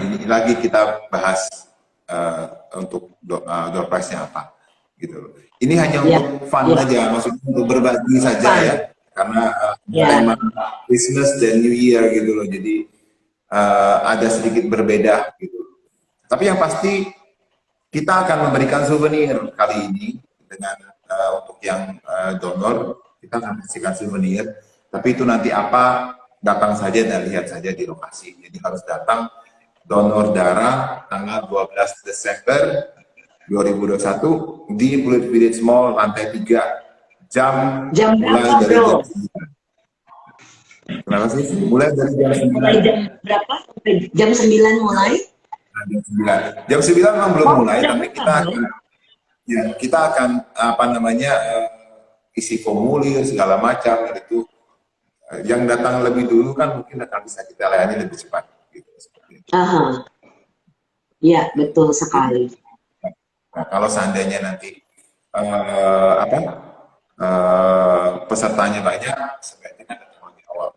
Ini lagi kita bahas untuk door prize-nya apa, gitu. Ini hanya Ya, untuk fun ya, aja, maksudnya untuk berbagi saja ya, fun. karena tema Ya, Christmas dan New Year gitu loh. Jadi ada sedikit berbeda gitu. Tapi yang pasti kita akan memberikan souvenir kali ini dengan untuk yang donor, kita akan kasihkan souvenir. Tapi itu nanti apa, datang saja dan lihat saja di lokasi. Jadi harus datang donor darah tanggal 12 Desember 2021 di Pulut Village Mall lantai 3, jam jam mulai berapa dari bro? jam 9. Kenapa sih? Mulai dari jam 9. Mulai jam berapa sampai jam 9 mulai? Jam 9. Jam 9 memang belum Oh, mulai, udah tapi buka kita bro. akan ya, kita akan apa namanya isi formulir segala macam itu. Yang datang lebih dulu kan mungkin akan bisa kita layani lebih cepat gitu, seperti itu. Aha, ya betul Jadi sekali. nah, kalau seandainya nanti apa pesertanya banyak, sebaiknya kan datang lebih awal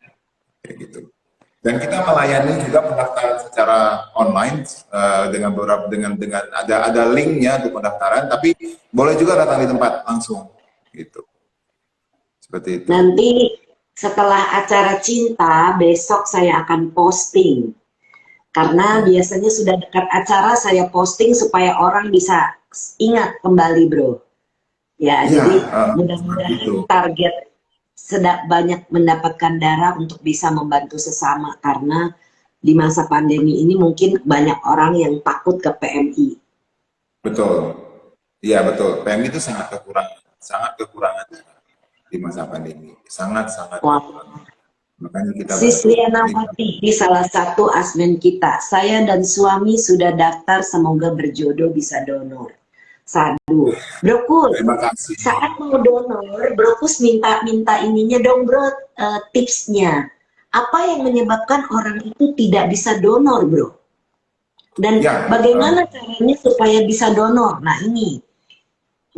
kayak gitu. Dan kita melayani juga pendaftaran secara online dengan beberapa dengan ada linknya untuk pendaftaran, tapi boleh juga datang di tempat langsung gitu, seperti itu. Nanti setelah acara cinta, besok saya akan posting. Karena Ya, biasanya sudah dekat acara, saya posting supaya orang bisa ingat kembali, bro. Ya, ya jadi seperti itu. mudah-mudahan target sedang banyak mendapatkan darah untuk bisa membantu sesama. Karena di masa pandemi ini mungkin banyak orang yang takut ke PMI. Betul. Iya betul. PMI itu sangat kekurangan di masa pandemi. Sangat Wah, kekurangan. Makanya kita Sis bantu. Liana Wati, salah satu asmen kita. Saya dan suami sudah daftar, semoga berjodoh bisa donor. Sadu. Brokus, Terima kasih. saat mau donor, Brokus minta ininya dong bro, tipsnya. Apa yang menyebabkan orang itu tidak bisa donor bro? Dan Ya, bagaimana caranya supaya bisa donor? Nah ini,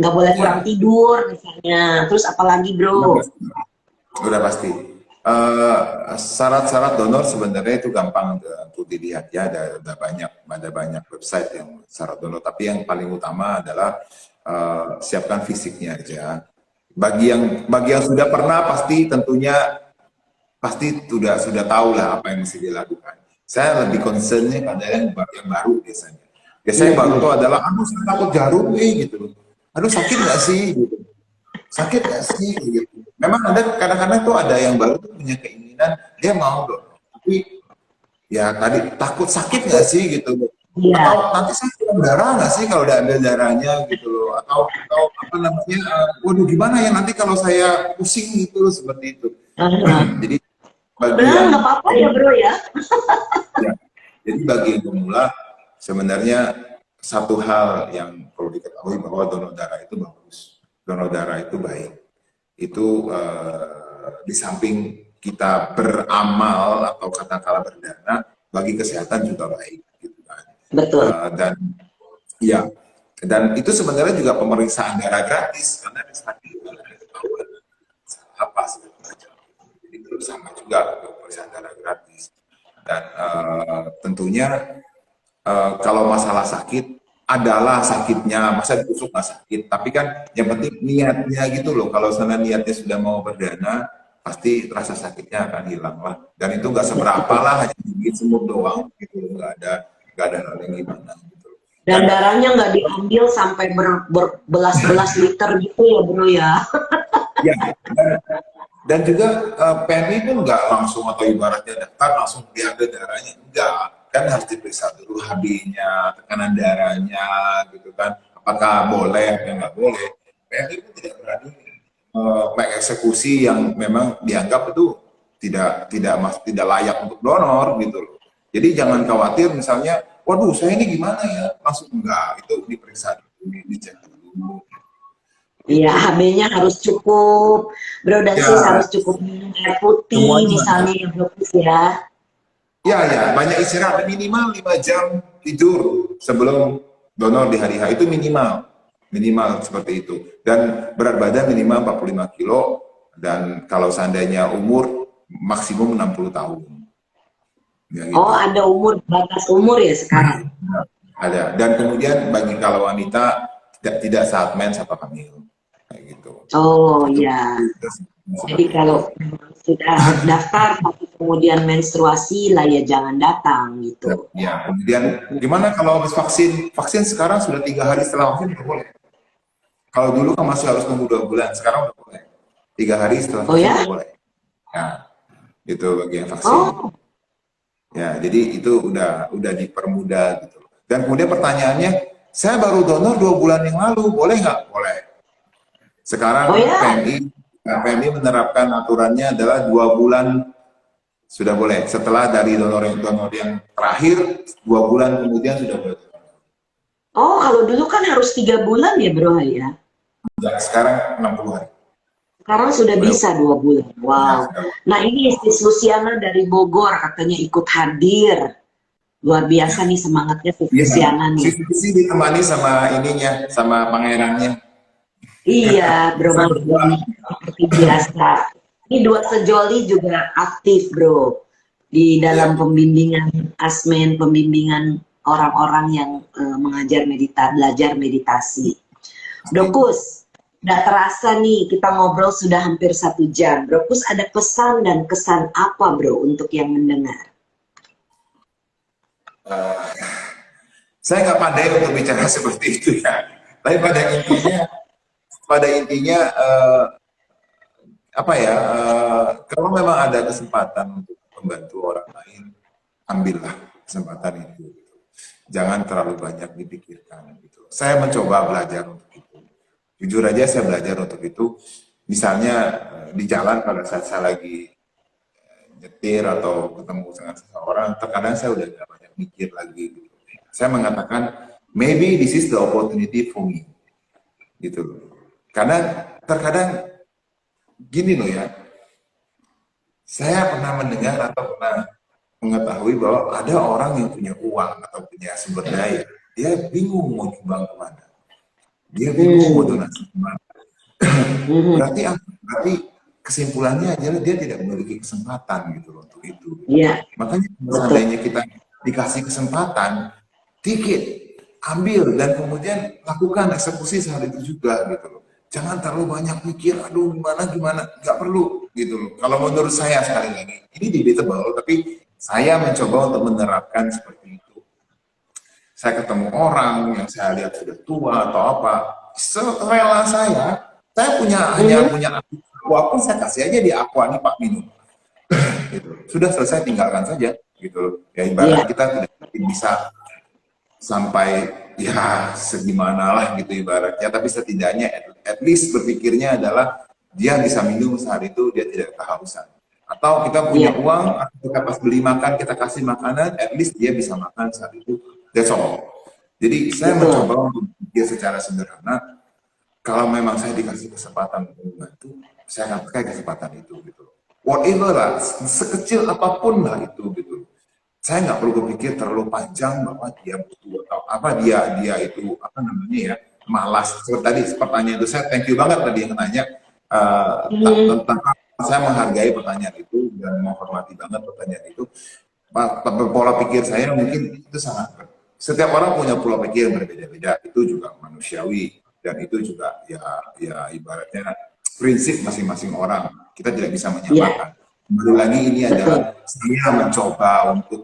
nggak boleh kurang ya, tidur misalnya. Terus apalagi sudah bro? pasti. Sudah pasti. Syarat-syarat donor sebenarnya itu gampang untuk dilihat ya. Ada banyak website yang syarat donor. Tapi yang paling utama adalah siapkan fisiknya aja. Bagi yang sudah pernah pasti tentunya pasti sudah tahu lah apa yang mesti dilakukan. Saya lebih concernnya pada yang baru biasanya. Biasanya yang baru itu adalah, aduh saya takut jarum gitu. Aduh sakit nggak sih? Gitu. Sakit nggak sih? Gitu. Memang ada kadang-kadang tuh ada yang baru tuh punya keinginan dia mau dong. Tapi ya tadi takut sakit nggak sih gitu. Atau Iya. nanti saya kurang darah nggak sih kalau udah ada darahnya gitu loh. Atau apa namanya, waduh gimana ya nanti kalau saya pusing gitu loh, seperti itu. Jadi bagi Benar yang nggak apa-apa ya bro ya. ya, jadi bagi yang pemula sebenarnya satu hal yang perlu diketahui bahwa donor darah itu bagus, donor darah itu baik. Itu di samping kita beramal atau katakanlah berdana, bagi kesehatan juga baik, gitu kan. Betul. Dan ya, dan itu sebenarnya juga pemeriksaan darah gratis karena di sana juga ada ketahuan apa segala macam. Jadi itu sama juga pemeriksaan darah gratis. Dan tentunya kalau masalah sakit adalah sakitnya, masa ditusuk nggak sakit, tapi kan yang penting niatnya gitu loh. Kalau sana niatnya sudah mau berdana, pasti rasa sakitnya akan hilang lah. Dan itu nggak seberapa lah, hanya gigit semut doang gitu, nggak ada hal yang gimana gitu. Dan Dan darahnya nggak diambil sampai berbelas-belas liter gitu ya bro ya. ya, dan juga PMI pun nggak langsung atau ibaratnya daftar langsung diambil darahnya, enggak, kan harus diperiksa dulu HB-nya, tekanan darahnya gitu kan, apakah boleh atau nggak boleh. PMI pun tidak berani mengeksekusi yang memang dianggap itu tidak layak untuk donor gitu loh. Jadi jangan khawatir misalnya, waduh saya ini gimana ya, langsung enggak, itu diperiksa dulu, dicek dulu. Iya, Itu HB-nya harus cukup, Brodasis ya harus cukup minum air putih semuanya. misalnya ya Brokus ya. Ya, ya, banyak istirahat minimal 5 jam tidur sebelum donor di hari H itu minimal. Minimal seperti itu. Dan berat badan minimal 45 kilo dan kalau seandainya umur maksimum 60 tahun. Ya Oh, gitu. ada batas umur ya sekarang. Ada. Dan kemudian bagi kalau wanita tidak saat mens atau hamil. Kayak gitu. Oh Itu ya, jadi seperti itu. kalau memang sudah daftar tapi kemudian menstruasi lah ya jangan datang gitu. Ya, kemudian gimana kalau habis vaksin? Vaksin sekarang sudah 3 hari setelah vaksin udah boleh. Kalau dulu kan masih harus nunggu 2 bulan, sekarang udah boleh. 3 hari setelah Oh vaksin ya? udah boleh. Nah, itu bagian vaksin. Oh, Ya, jadi itu udah dipermudah gitu. Dan kemudian pertanyaannya, saya baru donor 2 bulan yang lalu, boleh nggak? Boleh. oh Sekarang ya. PMI menerapkan aturannya adalah 2 bulan sudah boleh. Setelah dari donor yang terakhir, 2 bulan kemudian sudah boleh. Oh, kalau dulu kan harus 3 bulan ya bro ya. Ya, sekarang 60 hari. Sekarang sudah Boleh. bisa 2 bulan. Ya, Wow. sekarang. Nah ini Sis Luciana dari Bogor katanya ikut hadir. Luar biasa nih semangatnya Sis Iya, Luciana nih. sisi ditemani sama ininya, sama pangerannya. Iya, Bro Saya berdua. Martin, seperti biasa. Ini dua sejoli juga aktif, Bro, di Ya, dalam pembimbingan asmen, pembimbingan orang-orang yang belajar meditasi. pasti. Brokus, udah terasa nih kita ngobrol sudah hampir 1 jam. Brokus ada pesan dan kesan apa, Bro, untuk yang mendengar? Saya nggak pandai untuk bicara seperti itu ya. Tapi pada intinya apa ya? Kalau memang ada kesempatan untuk membantu orang lain, ambillah kesempatan itu. Jangan terlalu banyak dipikirkan. Gitu. Saya mencoba belajar untuk itu. Jujur aja saya belajar untuk itu. Misalnya di jalan pada saat saya lagi nyetir atau ketemu dengan seseorang, terkadang saya udah gak banyak mikir lagi. Gitu. Saya mengatakan, maybe this is the opportunity for me. Gitu. Karena terkadang gini loh ya, saya pernah mendengar atau pernah mengetahui bahwa ada orang yang punya uang atau punya sumber daya, dia bingung mau nyumbang kemana, dia bingung mau Hmm, donasi kemana. hmm, Berarti kesimpulannya adalah dia tidak memiliki kesempatan gitu loh untuk itu. iya, Makanya kalau betul. seandainya kita dikasih kesempatan, dikit, ambil dan kemudian lakukan eksekusi saat itu juga gitu loh. Jangan terlalu banyak mikir, aduh gimana, nggak perlu gitu loh. Kalau menurut saya sekali lagi, ini debatable, tapi saya mencoba untuk menerapkan seperti itu. Saya ketemu orang yang saya lihat sudah tua atau apa, serela saya hanya Hmm, punya aqua pun saya kasih aja di aqua nih Pak minum. Gitu. Sudah selesai tinggalkan saja gitu. Ya ibarat iya, kita tidak bisa sampai ya segimana lah gitu ibaratnya, tapi setidaknya at least berpikirnya adalah dia bisa minum saat itu, dia tidak kehausan. Atau kita punya iya, uang, atau kita pas beli makan, kita kasih makanan, at least dia bisa makan saat itu, that's all. Jadi saya betul. mencoba untuk berpikir secara sederhana, kalau memang saya dikasih kesempatan untuk membantu, saya akan pakai kesempatan itu gitu. Whatever lah, sekecil apapun lah itu gitu. Saya nggak perlu berpikir terlalu panjang bahwa dia butuh atau apa dia itu apa namanya ya malas. Seperti tadi pertanyaan itu saya thank you banget tadi yang nanya Hmm, tentang saya menghargai pertanyaan itu dan menghormati banget pertanyaan itu. Pola pikir saya mungkin itu sangat setiap orang punya pola pikir yang berbeda-beda, itu juga manusiawi dan itu juga ya ibaratnya prinsip masing-masing orang, kita tidak bisa iya, menyamakan. Kembali lagi ini betul. adalah saya mencoba untuk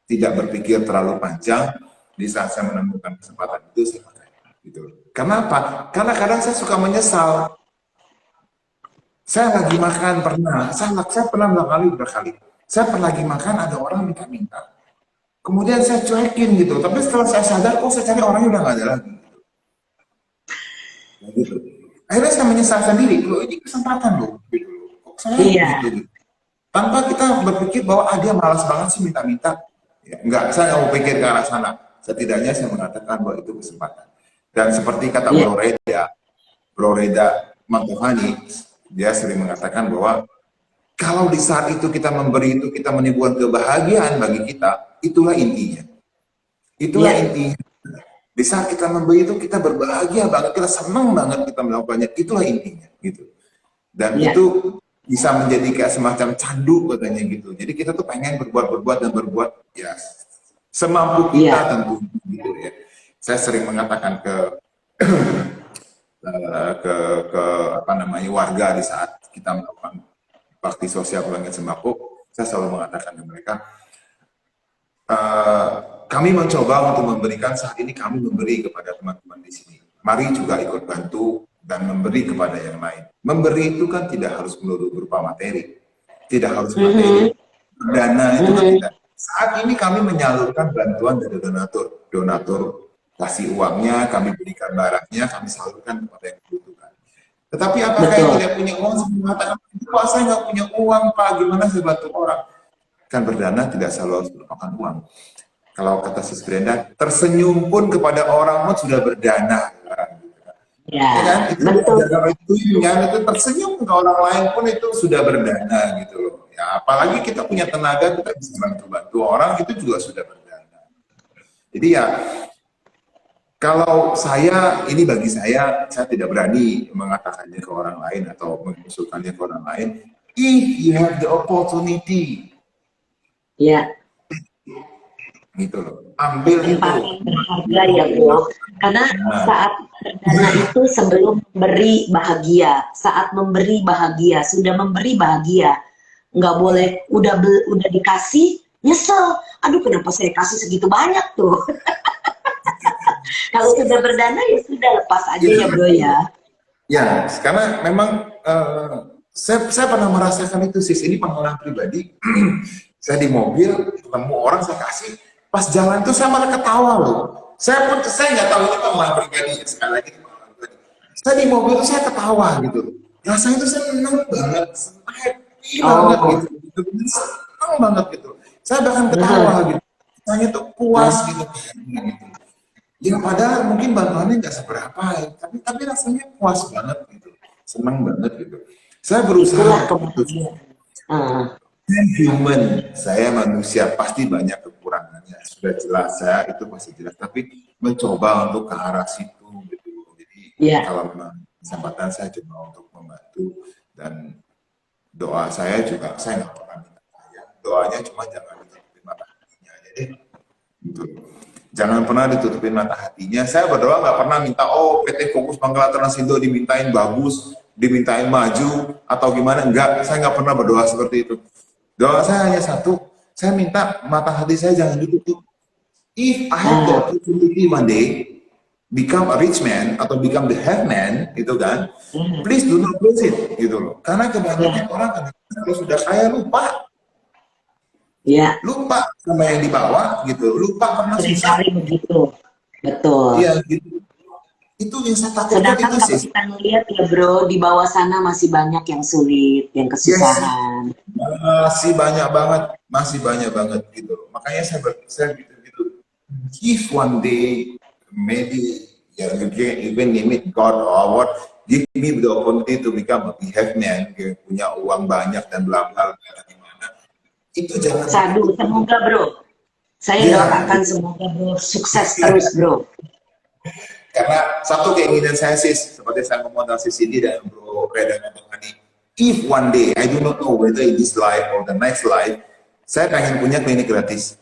tidak berpikir terlalu panjang. Di saat saya menemukan kesempatan itu saya pakai gitu. Karena apa? Karena kadang saya suka menyesal. Saya lagi makan saya pernah berkali. Saya pernah lagi makan ada orang minta-minta. Kemudian saya cuekin gitu. Tapi setelah saya sadar, kok saya cari orangnya udah nggak ada lagi. Ya, gitu. Akhirnya saya menyesal sendiri. Loh ini kesempatan loh. Gitu. Kok saya Iya, begitu? Gitu. tanpa kita berpikir bahwa dia malas banget sih minta-minta. Ya, enggak, saya nggak mau pikir ke arah sana. Setidaknya saya mengatakan bahwa itu kesempatan. Dan seperti kata Iya, Bro Reda Mantovani, dia sering mengatakan bahwa kalau di saat itu kita memberi itu kita menimbulkan kebahagiaan bagi kita, itulah intinya. Itulah iya, intinya. Di saat kita memberi itu kita berbahagia banget, kita senang banget kita melakukannya. Itulah intinya, gitu. Dan iya, itu bisa menjadi kayak semacam candu katanya gitu. Jadi kita tuh pengen berbuat dan berbuat ya semampu kita iya, tentu gitu ya. Saya sering mengatakan ke ke apa namanya warga di saat kita melakukan bakti sosial pelanggan sembako, saya selalu mengatakan ke mereka, eh, kami mencoba untuk memberikan saat ini kami memberi kepada teman-teman di sini. Mari juga ikut bantu dan memberi kepada yang lain. Memberi itu kan tidak harus melulu berupa materi, tidak harus materi. mhm, Dana itu kan mhm, tidak. Saat ini kami menyalurkan bantuan dari donatur. Donatur kasih uangnya, kami berikan barangnya, kami salurkan kepada yang membutuhkan. Tetapi apakah yang betul. tidak punya uang mengatakan, Pak saya nggak punya uang Pak, gimana saya bantu orang? Kan berdana tidak selalu harus merupakan uang. Kalau kata Sis Brenda, tersenyum pun kepada orang pun sudah berdana. Ya, Ya kan? Itu betul. adalah itu yang itu tersenyum ke orang lain pun itu sudah berdana gitu loh. Ya, apalagi kita punya tenaga, kita bisa bantu-bantu orang, itu juga sudah berdana. Jadi ya, kalau saya, ini bagi saya tidak berani mengatakannya ke orang lain atau mengusulkannya ke orang lain. If you have the opportunity, Ya, gitu loh, ambil yang itu. paling berharga ya bro. Karena Nah, saat berdana itu sebelum memberi bahagia, saat memberi bahagia, sudah memberi bahagia, nggak boleh udah dikasih nyesel. Aduh kenapa saya kasih segitu banyak tuh? Kalau sudah berdana ya sudah lepas aja ya bro ya. ya, karena memang saya pernah merasakan itu, Sis. Ini pengalaman pribadi. Saya di mobil, ketemu orang, saya kasih. Pas jalan tuh saya malah ketawa loh. Saya nggak tahu ini pengalaman pribadi. Ya. Sekali lagi, pengalaman pribadi. Saya di mobil tuh saya ketawa gitu. Rasanya itu saya senang banget, happy banget Oh, gitu. Senang banget gitu. Saya bahkan ketawa mhm, gitu. Saya tuh puas mhm. gitu. Ya padahal mungkin bantuannya nggak seberapa ya, tapi rasanya puas banget gitu, senang banget gitu. Saya Itulah berusaha untuk itu. kebahagiaan. Ah, Human, saya manusia pasti banyak kekurangannya, sudah jelas saya itu pasti jelas. Tapi mencoba untuk ke arah situ gitu. Jadi ya, kalau memang kesempatan saya cuma untuk membantu dan doa saya juga saya nggak pernah minta kaya. Doanya cuma jangan ditutupin mata hatinya. Jadi gitu. Jangan pernah ditutupin mata hatinya. Saya berdoa nggak pernah minta, oh PT Fokus Mangala Transindo dimintain bagus, dimintain maju, atau gimana. Enggak, saya nggak pernah berdoa seperti itu. Doa saya hanya satu, saya minta mata hati saya jangan ditutup. If I have the ah, opportunity one day, become a rich man, atau become the have man, gitu kan, mhm, please do not lose it, gitu loh. Karena kebanyakan ya, orang kalau sudah kaya lupa, ya. lupa sama yang di bawah, gitu, lupa pernah susah. Seringkali begitu, betul. Iya, gitu. Itu yang saya takutkan Sedangkan itu kalau sih. kita ngelihat ya bro, di bawah sana masih banyak yang sulit, yang Yes, kesusahan. masih banyak banget gitu. Makanya saya gitu-gitu. If one day maybe ya you can even name it God or what, give me the opportunity to become a behalf man, punya uang banyak dan bla bla bla gimana. Itu jangan Sadu, ditutup. semoga bro. Saya Ya, doakan semoga bro sukses terus bro. karena satu keinginan saya sih, seperti saya ngomong dengan Sis Cindy dan Bro Reda tadi, if one day, I do not know whether in this life or the next life, saya pengen punya klinik gratis,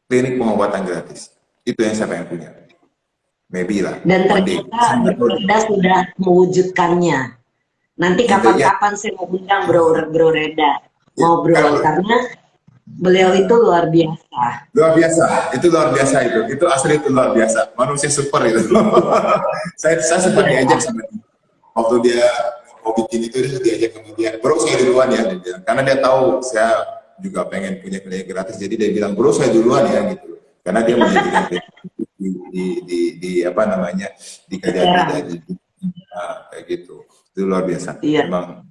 klinik pengobatan gratis. Itu yang saya pengen punya. Maybe lah, Dan one day. ternyata Bro Reda sudah mewujudkannya. Nanti Gitu ya. kapan-kapan saya mau undang Bro Reda Ya. ngobrol Kalau karena beliau itu luar biasa. luar biasa, itu luar biasa itu asli itu luar biasa, manusia super itu. saya sempat diajak Iya, sama dia. Waktu dia mau bikin itu dia diajak kemudian, bro saya duluan ya, dia bilang. Karena dia tahu saya juga pengen punya klinik gratis, jadi dia bilang bro saya duluan ya gitu. Karena dia menjadikan klinik di apa namanya di Kejati sekarang. dan kayak gitu, itu luar biasa. Iya. Memang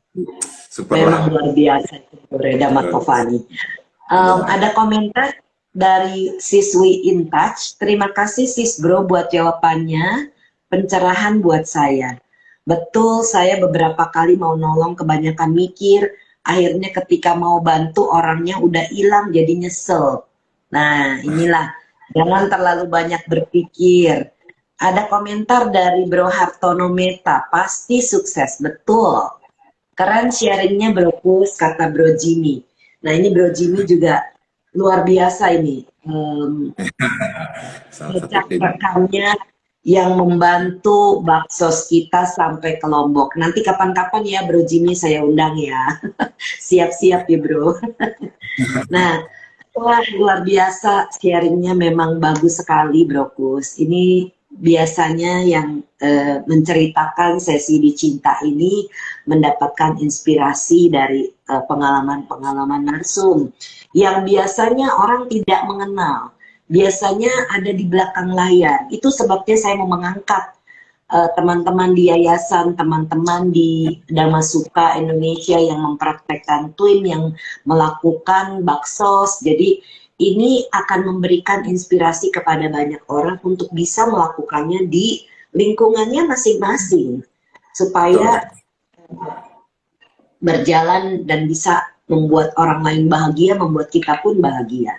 Super lah. Memang luar biasa itu Bro Reda Matovani. Ya. Ada komentar dari Siswi In Touch. Terima kasih Sis Bro buat jawabannya. Pencerahan buat saya. Betul, saya beberapa kali mau nolong kebanyakan mikir. Akhirnya ketika mau bantu orangnya udah hilang jadi nyesel. Nah inilah, jangan terlalu banyak berpikir. Ada komentar dari Bro Hartono Meta, pasti sukses, betul. Keren sharingnya Bro Kus, kata Bro Jimmy. Nah ini Bro Jimmy juga luar biasa ini. Salah satu Ngecek tim. rekamnya yang membantu baksos kita sampai ke Lombok. Nanti kapan-kapan ya Bro Jimmy saya undang ya. Siap-siap ya Bro. Nah, wah luar biasa sharingnya memang bagus sekali Bro Kus. Ini biasanya yang menceritakan sesi di cinta ini mendapatkan inspirasi dari pengalaman-pengalaman narsum yang biasanya orang tidak mengenal. Biasanya ada di belakang layar. Itu sebabnya saya mau mengangkat teman-teman di yayasan, teman-teman di Damasuka Indonesia yang mempraktekkan twin, yang melakukan baksos. Jadi ini akan memberikan inspirasi kepada banyak orang untuk bisa melakukannya di lingkungannya masing-masing supaya berjalan dan bisa membuat orang lain bahagia, membuat kita pun bahagia.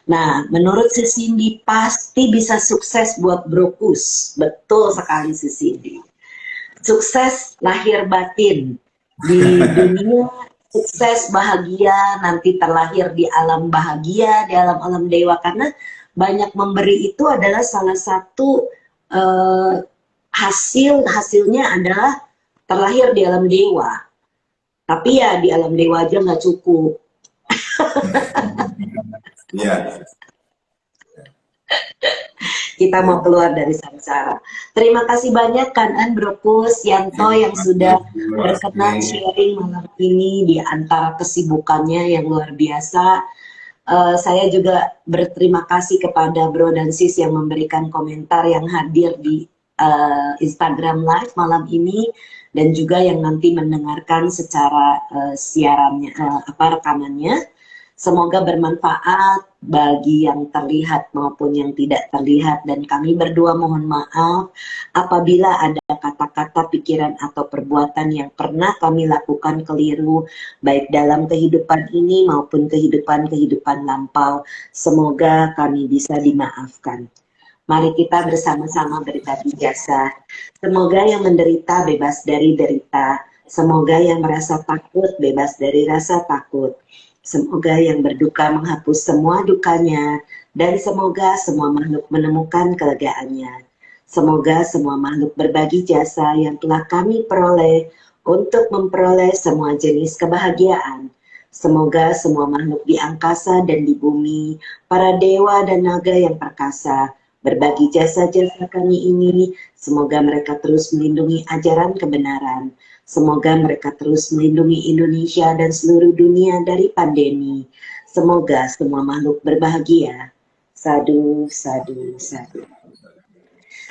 Nah, menurut si Cindy pasti bisa sukses buat Bro Kus. Betul sekali si Cindy. Sukses lahir batin di dunia, sukses bahagia nanti terlahir di alam bahagia, di alam dewa, karena banyak memberi itu adalah salah satu hasilnya adalah terlahir di alam dewa. Tapi ya di alam dewa aja nggak cukup. Iya. Kita mau keluar dari samsara. Terima kasih banyak Kanan Bro Kus Yanto yang sudah berkenan sharing malam ini di antara kesibukannya yang luar biasa. Saya juga berterima kasih kepada Bro dan Sis yang memberikan komentar, yang hadir di Instagram Live malam ini, dan juga yang nanti mendengarkan secara siarannya, rekamannya. Semoga bermanfaat bagi yang terlihat maupun yang tidak terlihat, dan kami berdua mohon maaf apabila ada kata-kata, pikiran atau perbuatan yang pernah kami lakukan keliru baik dalam kehidupan ini maupun kehidupan lampau. Semoga kami bisa dimaafkan. Mari kita bersama-sama berbagi jasa. Semoga yang menderita bebas dari derita. Semoga yang merasa takut bebas dari rasa takut. Semoga yang berduka menghapus semua dukanya, dan semoga semua makhluk menemukan kelegaannya. Semoga semua makhluk berbagi jasa yang telah kami peroleh untuk memperoleh semua jenis kebahagiaan. Semoga semua makhluk di angkasa dan di bumi, para dewa dan naga yang perkasa, berbagi jasa-jasa kami ini. Semoga mereka terus melindungi ajaran kebenaran. Semoga mereka terus melindungi Indonesia dan seluruh dunia dari pandemi. Semoga semua makhluk berbahagia. Sadu, sadu, sadu.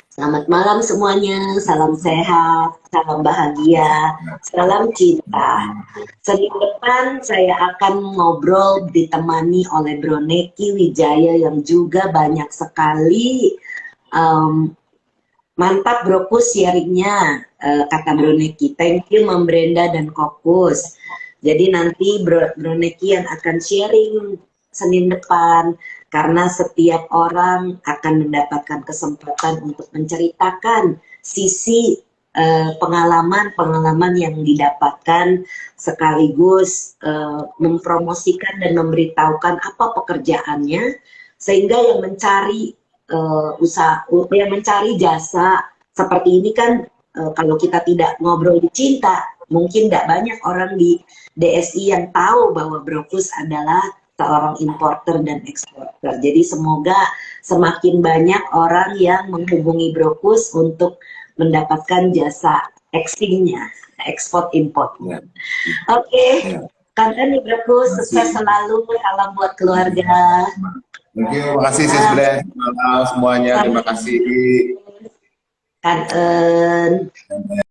Selamat malam semuanya, salam sehat, salam bahagia, salam cinta. Senin depan saya akan ngobrol ditemani oleh Bro Neki Wijaya yang juga banyak sekali mantap Bro Kus sharingnya, kata Bro Neki. Thank you Mam Brenda dan Kokus. Jadi nanti Bro Neki yang akan sharing Senin depan, karena setiap orang akan mendapatkan kesempatan untuk menceritakan sisi pengalaman-pengalaman yang didapatkan, sekaligus mempromosikan dan memberitahukan apa pekerjaannya, sehingga yang mencari usaha, yang mencari jasa seperti ini kan, kalau kita tidak ngobrol di cinta, mungkin tidak banyak orang di DSI yang tahu bahwa Bro Kus adalah seorang importer dan eksporter. Jadi semoga semakin banyak orang yang menghubungi Bro Kus untuk mendapatkan jasa exingnya, ekspor import. Ya. Oke. Ya. Kangen nih Bro Kus, sukses selalu, salam buat keluarga. Thank you, makasih Sis Bre. Semuanya, terima kasih. Kangen.